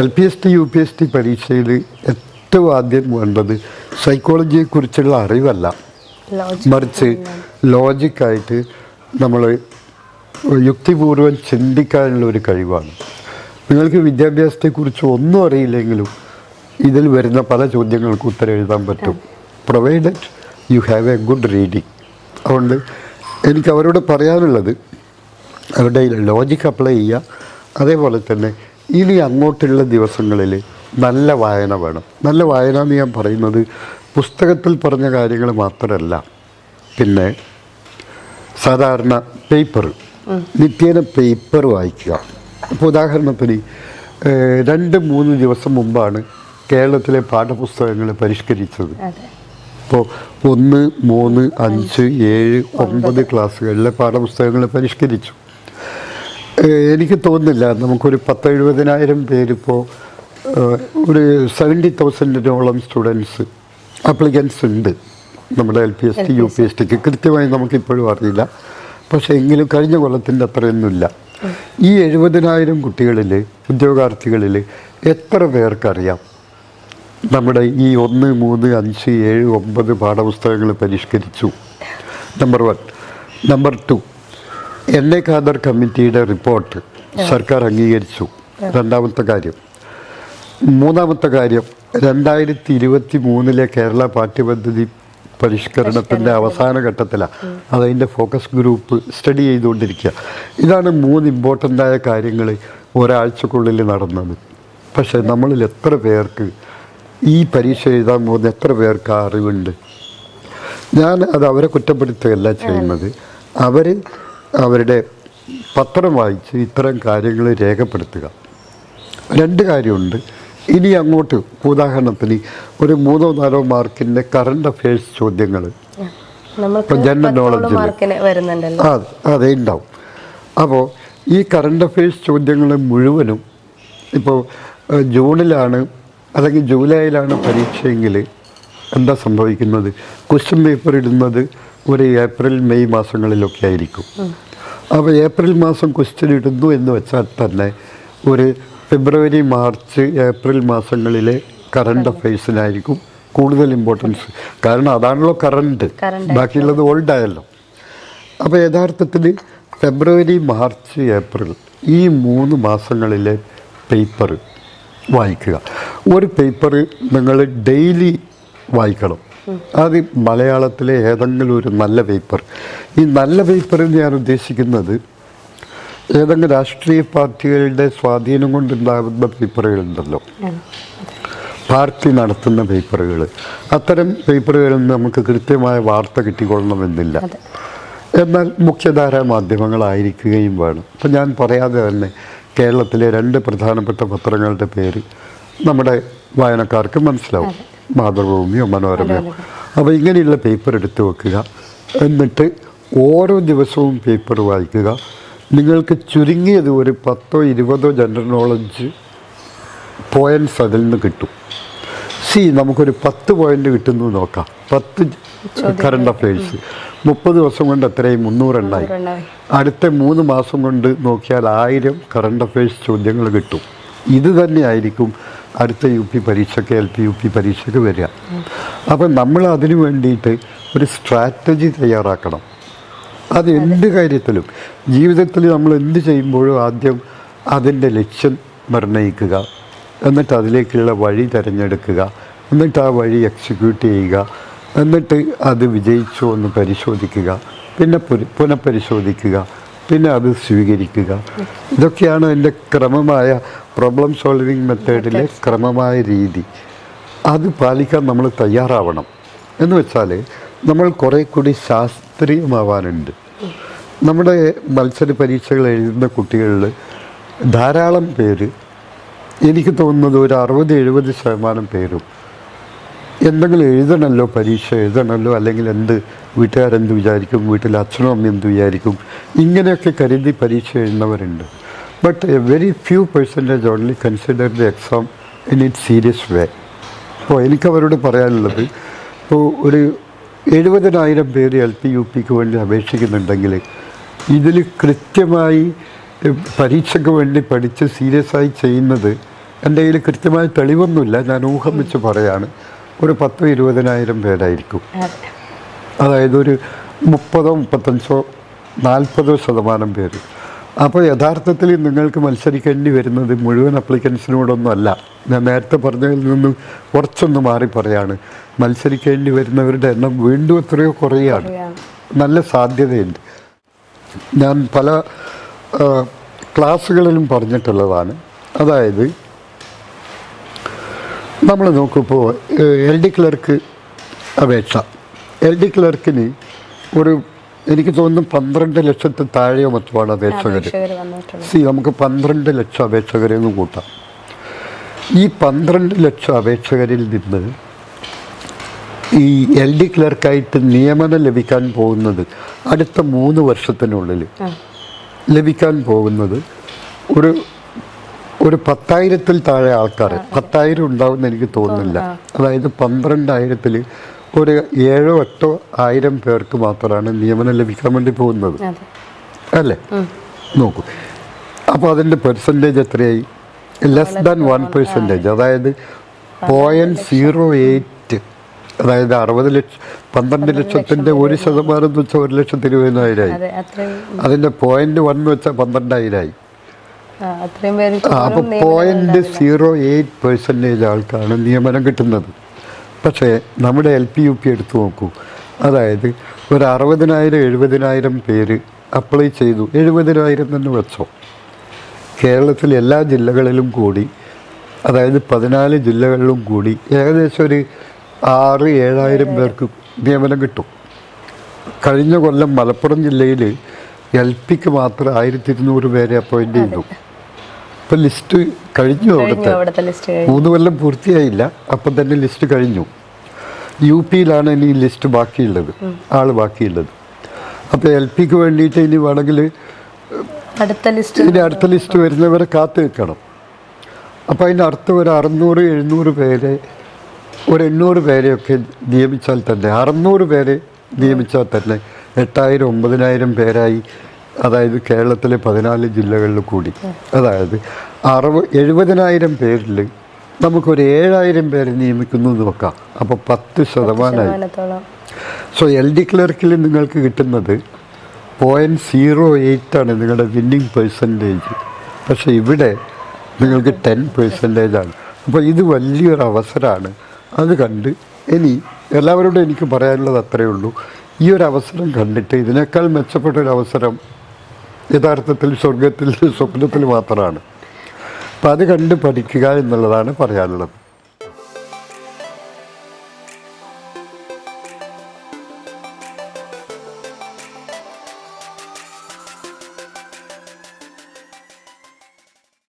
LPST UPST പരീക്ഷയിൽ ഏറ്റവും ആദ്യം വേണ്ടത് സൈക്കോളജിയെക്കുറിച്ചുള്ള അറിവല്ല, മറിച്ച് ലോജിക്കായിട്ട് നമ്മൾ യുക്തിപൂർവ്വം ചിന്തിക്കാനുള്ള ഒരു കഴിവാണ്. നിങ്ങൾക്ക് വിദ്യാഭ്യാസത്തെക്കുറിച്ച് ഒന്നും അറിയില്ലെങ്കിലും ഇതിൽ വരുന്ന പല ചോദ്യങ്ങൾക്ക് ഉത്തരം എഴുതാൻ പറ്റും, provided you have A good reading. അതുകൊണ്ട് എനിക്ക് അവരോട് പറയാനുള്ളത് അവരുടെ ലോജിക്ക് അപ്ലൈ ചെയ്യുക. അതേപോലെ തന്നെ ഇനി അങ്ങോട്ടുള്ള ദിവസങ്ങളിൽ നല്ല വായന വേണം. നല്ല വായന എന്ന് ഞാൻ പറയുന്നത് പുസ്തകത്തിൽ പറഞ്ഞ കാര്യങ്ങൾ മാത്രമല്ല, പിന്നെ സാധാരണ പേപ്പർ, നിത്യേന പേപ്പർ വായിക്കുക. ഇപ്പോൾ ഉദാഹരണത്തിന് 2-3 ദിവസം മുമ്പാണ് കേരളത്തിലെ പാഠപുസ്തകങ്ങൾ പരിഷ്കരിച്ചത്. ഇപ്പോൾ 1, 3, 5, 7, 9 ക്ലാസ്സുകളിലെ പാഠപുസ്തകങ്ങൾ പരിഷ്കരിച്ചു. എനിക്ക് തോന്നുന്നില്ല നമുക്കൊരു 10,000-70,000 പേരിപ്പോൾ ഒരു 70,000-ഓളം സ്റ്റുഡൻസ് അപ്ലിക്കൻസ് ഉണ്ട് നമ്മുടെ LPST UPSTക്ക്. കൃത്യമായി നമുക്കിപ്പോഴും അറിയില്ല, പക്ഷേ എങ്കിലും കഴിഞ്ഞ കൊല്ലത്തിൻ്റെ അത്രയൊന്നുമില്ല. ഈ 70,000 കുട്ടികളിൽ, ഉദ്യോഗാർത്ഥികളിൽ എത്ര പേർക്കറിയാം നമ്മുടെ ഈ 1, 3, 5, 7, 9 പാഠപുസ്തകങ്ങൾ പരിഷ്കരിച്ചു? നമ്പർ 1. നമ്പർ 2, NA ഖാദർ കമ്മിറ്റിയുടെ റിപ്പോർട്ട് സർക്കാർ അംഗീകരിച്ചു. രണ്ടാമത്തെ കാര്യം. മൂന്നാമത്തെ കാര്യം, 2023 കേരള പാഠ്യപദ്ധതി പരിഷ്കരണത്തിൻ്റെ അവസാന ഘട്ടത്തിലാണ്. അതതിൻ്റെ ഫോക്കസ് ഗ്രൂപ്പ് സ്റ്റഡി ചെയ്തുകൊണ്ടിരിക്കുക. ഇതാണ് 3 ഇമ്പോർട്ടൻ്റായ കാര്യങ്ങൾ ഒരാഴ്ചക്കുള്ളിൽ നടന്നത്. പക്ഷേ നമ്മളിൽ എത്ര പേർക്ക് ഈ പരീക്ഷ എഴുതാൻ പോകുന്ന എത്ര പേർക്ക് ആ അറിവുണ്ട്? ഞാൻ അത് അവരെ കുറ്റപ്പെടുത്തുകയല്ല ചെയ്യുന്നത്. അവർ അവരുടെ പത്രം വായിച്ച് ഇത്തരം കാര്യങ്ങൾ രേഖപ്പെടുത്തുക. 2 കാര്യമുണ്ട്. ഇനി അങ്ങോട്ട് ഉദാഹരണത്തിന് ഒരു 3-4 മാർക്കിൻ്റെ കറണ്ട് അഫയേഴ്സ് ചോദ്യങ്ങൾ ജനറൽ നോളജിൽ അതേ ഉണ്ടാവും. അപ്പോൾ ഈ കറണ്ട് അഫയേഴ്സ് ചോദ്യങ്ങൾ മുഴുവനും ഇപ്പോൾ ജൂണിലാണ് അല്ലെങ്കിൽ ജൂലൈയിലാണ് പരീക്ഷയെങ്കിൽ എന്താ സംഭവിക്കുന്നത്? ക്വസ്റ്റ്യൻ പേപ്പർ ഇടുന്നത് ഒരു ഏപ്രിൽ മെയ് മാസങ്ങളിലൊക്കെ ആയിരിക്കും. അപ്പോൾ ഏപ്രിൽ മാസം ക്വസ്റ്റ്യൻ ഇടുന്നു എന്ന് വെച്ചാൽ തന്നെ ഒരു ഫെബ്രുവരി, മാർച്ച്, ഏപ്രിൽ മാസങ്ങളിലെ കറണ്ട് അഫയേഴ്സിനായിരിക്കും കൂടുതൽ ഇമ്പോർട്ടൻസ്. കാരണം അതാണല്ലോ കറണ്ട്, ബാക്കിയുള്ളത് ഓൾഡായല്ലോ. അപ്പോൾ യഥാർത്ഥത്തിൽ ഫെബ്രുവരി, മാർച്ച്, ഏപ്രിൽ ഈ 3 മാസങ്ങളിലെ പേപ്പർ വായിക്കുക. ഒരു പേപ്പർ നിങ്ങൾ ഡെയിലി വായിക്കണം. അത് മലയാളത്തിലെ ഏതെങ്കിലും ഒരു നല്ല പേപ്പർ. ഈ നല്ല പേപ്പറിൽ ഞാൻ ഉദ്ദേശിക്കുന്നത് ഏതെങ്കിലും രാഷ്ട്രീയ പാർട്ടികളുടെ സ്വാധീനം കൊണ്ടുണ്ടാകുന്ന പേപ്പറുകളുണ്ടല്ലോ, പാർട്ടി നടത്തുന്ന പേപ്പറുകൾ. അത്തരം പേപ്പറുകളിൽ നിന്ന് നമുക്ക് കൃത്യമായ വാർത്ത കിട്ടിക്കൊള്ളണമെന്നില്ല. എന്നാൽ മുഖ്യധാരാ മാധ്യമങ്ങളായിരിക്കുകയും വേണം. അപ്പം ഞാൻ പറയാതെ തന്നെ കേരളത്തിലെ 2 പ്രധാനപ്പെട്ട പത്രങ്ങളുടെ പേര് നമ്മുടെ വായനക്കാർക്ക് മനസ്സിലാവും, മാതൃഭൂമിയോ മനോരമയോ. അപ്പോൾ ഇങ്ങനെയുള്ള പേപ്പർ എടുത്ത് വെക്കുക. എന്നിട്ട് ഓരോ ദിവസവും പേപ്പർ വായിക്കുക. നിങ്ങൾക്ക് ചുരുങ്ങിയത് ഒരു 10-20 ജനറൽ നോളജ് പോയിന്റ്സ് അതിൽ നിന്ന് കിട്ടും. നമുക്കൊരു 10 പോയിന്റ് കിട്ടുന്നു നോക്കാം. 10 കറണ്ട് അഫയേഴ്സ് 30 ദിവസം കൊണ്ട് എത്രയും 300 എണ്ണായി. അടുത്ത 3 മാസം കൊണ്ട് നോക്കിയാൽ 1000 കറണ്ട് അഫയേഴ്സ് ചോദ്യങ്ങൾ കിട്ടും. ഇത് തന്നെയായിരിക്കും അടുത്ത UP പരീക്ഷയ്ക്ക് LP UP പരീക്ഷയ്ക്ക് വരിക. അപ്പം നമ്മൾ അതിനു വേണ്ടിയിട്ട് ഒരു സ്ട്രാറ്റജി തയ്യാറാക്കണം. അത് എന്ത് കാര്യത്തിലും ജീവിതത്തിൽ നമ്മൾ എന്ത് ചെയ്യുമ്പോഴും ആദ്യം അതിൻ്റെ ലക്ഷ്യം നിർണ്ണയിക്കുക, എന്നിട്ട് അതിലേക്കുള്ള വഴി തിരഞ്ഞെടുക്കുക, എന്നിട്ട് ആ വഴി എക്സിക്യൂട്ട് ചെയ്യുക, എന്നിട്ട് അത് വിജയിച്ചോ എന്ന് പരിശോധിക്കുക, പിന്നെ പുനഃപരിശോധിക്കുക, പിന്നെ അത് സ്വീകരിക്കുക. ഇതൊക്കെയാണ് എൻ്റെ ക്രമമായ പ്രോബ്ലം സോൾവിങ് മെത്തേഡിലെ ക്രമമായ രീതി. അത് പാലിക്കാൻ നമ്മൾ തയ്യാറാവണം. എന്ന് വെച്ചാൽ നമ്മൾ കുറേ കൂടി ശാസ്ത്രീയമാവാനുണ്ട്. നമ്മുടെ മത്സര പരീക്ഷകൾ എഴുതുന്ന കുട്ടികളിൽ ധാരാളം പേര്, എനിക്ക് തോന്നുന്നത് ഒരു 60-70% പേരും എന്തെങ്കിലും എഴുതണമല്ലോ, പരീക്ഷ എഴുതണമല്ലോ, അല്ലെങ്കിൽ വീട്ടുകാരെന്ത് വിചാരിക്കും, വീട്ടിൽ അച്ഛനും അമ്മയും എന്ത് വിചാരിക്കും, ഇങ്ങനെയൊക്കെ കരുതി പരീക്ഷ എഴുതുന്നവരുണ്ട്. But a very few percentage only consider the exam in it serious way. അപ്പോൾ എനിക്കവരോട് പറയാനുള്ളത്, ഇപ്പോൾ ഒരു 70,000 പേര് LP UPക്ക് വേണ്ടി അപേക്ഷിക്കുന്നുണ്ടെങ്കിൽ ഇതിൽ കൃത്യമായി പരീക്ഷയ്ക്ക് വേണ്ടി പഠിച്ച് സീരിയസ് ആയി ചെയ്യുന്നത് എൻ്റെ കയ്യിൽ കൃത്യമായ തെളിവൊന്നുമില്ല, ഞാൻ ഊഹം വെച്ച് പറയാണ്, ഒരു 10,000-20,000 പേരായിരിക്കും. അതായത് ഒരു 30-35-40% പേര്. അപ്പോൾ യഥാർത്ഥത്തിൽ നിങ്ങൾക്ക് മത്സരിക്കേണ്ടി വരുന്നത് മുഴുവൻ അപ്ലിക്കൻസിനോടൊന്നും അല്ല. ഞാൻ നേരത്തെ പറഞ്ഞതിൽ നിന്നും കുറച്ചൊന്ന് മാറി പറയാണ്, മത്സരിക്കേണ്ടി വരുന്നവരുടെ എണ്ണം വീണ്ടും എത്രയോ കുറയാണ്. നല്ല സാധ്യതയുണ്ട്. ഞാൻ പല ക്ലാസ്സുകളിലും പറഞ്ഞിട്ടുള്ളതാണ്. അതായത് നമ്മൾ നോക്കുമ്പോൾ LD ക്ലർക്ക് അപേക്ഷ, LD ക്ലർക്കിന് ഒരു എനിക്ക് തോന്നുന്നു 12 ലക്ഷത്തിൽ താഴെയോ മറ്റുമാണ് അപേക്ഷകർ. നമുക്ക് 12 ലക്ഷം അപേക്ഷകരെന്ന് കൂട്ടാം. ഈ 12 ലക്ഷം അപേക്ഷകരിൽ നിന്ന് ഈ LD ക്ലർക്കായിട്ട് നിയമനം ലഭിക്കാൻ പോകുന്നത് അടുത്ത 3 വർഷത്തിനുള്ളിൽ ലഭിക്കാൻ പോകുന്നത് ഒരു 10,000-ൽ താഴെ ആൾക്കാർ, 10,000 ഉണ്ടാവുമെന്ന് എനിക്ക് തോന്നുന്നില്ല. അതായത് 12,000-ൽ ഒരു 7-8 ആയിരം പേർക്ക് മാത്രമാണ് നിയമനം ലഭിക്കാൻ വേണ്ടി പോകുന്നത്, അല്ലേ? നോക്കൂ, അപ്പോൾ അതിൻ്റെ പെർസെൻറ്റേജ് എത്രയായി? Less than 1%. അതായത് 0.08. അതായത് 12 ലക്ഷത്തിൻ്റെ 1% എന്ന് വെച്ചാൽ 1,20,000 ആയി. അതിൻ്റെ 0.1 വെച്ചാൽ 12,000 ആയി. അപ്പോൾ 0.08% ആൾക്കാണ് നിയമനം കിട്ടുന്നത്. പക്ഷേ നമ്മുടെ LP UP എടുത്തു നോക്കൂ. അതായത് ഒരു 60,000-70,000 പേര് അപ്ലൈ ചെയ്തു. 70,000 തന്നെ വെച്ചോ. കേരളത്തിൽ എല്ലാ ജില്ലകളിലും കൂടി, അതായത് 14 ജില്ലകളിലും കൂടി ഏകദേശം ഒരു 6,000-7,000 പേർക്ക് നിയമനം കിട്ടും. കഴിഞ്ഞ കൊല്ലം മലപ്പുറം ജില്ലയിൽ LPക്ക് മാത്രം 1,200 പേരെ അപ്പോയിൻ്റ് ചെയ്തു. ഇപ്പം ലിസ്റ്റ് കഴിഞ്ഞു. അവിടുത്തെ 3 കൊല്ലം പൂർത്തിയായില്ല, അപ്പം തന്നെ ലിസ്റ്റ് കഴിഞ്ഞു. UPയിലാണ് ഇനി ലിസ്റ്റ് ബാക്കിയുള്ളത്, ആൾ ബാക്കിയുള്ളത്. അപ്പോൾ LPക്ക് വേണ്ടിയിട്ട് ഇനി വേണമെങ്കിൽ അടുത്ത ലിസ്റ്റ് വരുന്നവരെ കാത്തു നിൽക്കണം. അപ്പോൾ അതിൻ്റെ അടുത്ത് ഒരു 600-700 പേരെ, ഒരു 800 പേരെയൊക്കെ നിയമിച്ചാൽ തന്നെ, 600 പേരെ നിയമിച്ചാൽ തന്നെ 8,000-9,000 പേരായി. അതായത് കേരളത്തിലെ 14 ജില്ലകളിൽ കൂടി. അതായത് 70,000 പേരിൽ നമുക്കൊരു 7,000 പേരെ നിയമിക്കുന്നു എന്ന് വെക്കാം. അപ്പോൾ 10%. സോ LD ക്ലർക്കിൽ നിങ്ങൾക്ക് കിട്ടുന്നത് 0.08 ആണ് നിങ്ങളുടെ വിന്നിങ് പെർസെൻറ്റേജ്. പക്ഷേ ഇവിടെ നിങ്ങൾക്ക് 10% ആണ്. അപ്പോൾ ഇത് വലിയൊരു അവസരമാണ്. അത് കണ്ട് ഇനി എല്ലാവരോടും എനിക്ക് പറയാനുള്ളത് അത്രയേ ഉള്ളൂ. ഈ ഒരു അവസരം കണ്ടിട്ട് ഇതിനേക്കാൾ മെച്ചപ്പെട്ടൊരു അവസരം യഥാർത്ഥത്തിൽ സ്വപ്നത്തിൽ മാത്രമാണ്. അപ്പം അത് കണ്ട് പഠിക്കുക എന്നുള്ളതാണ് പറയാനുള്ളത്.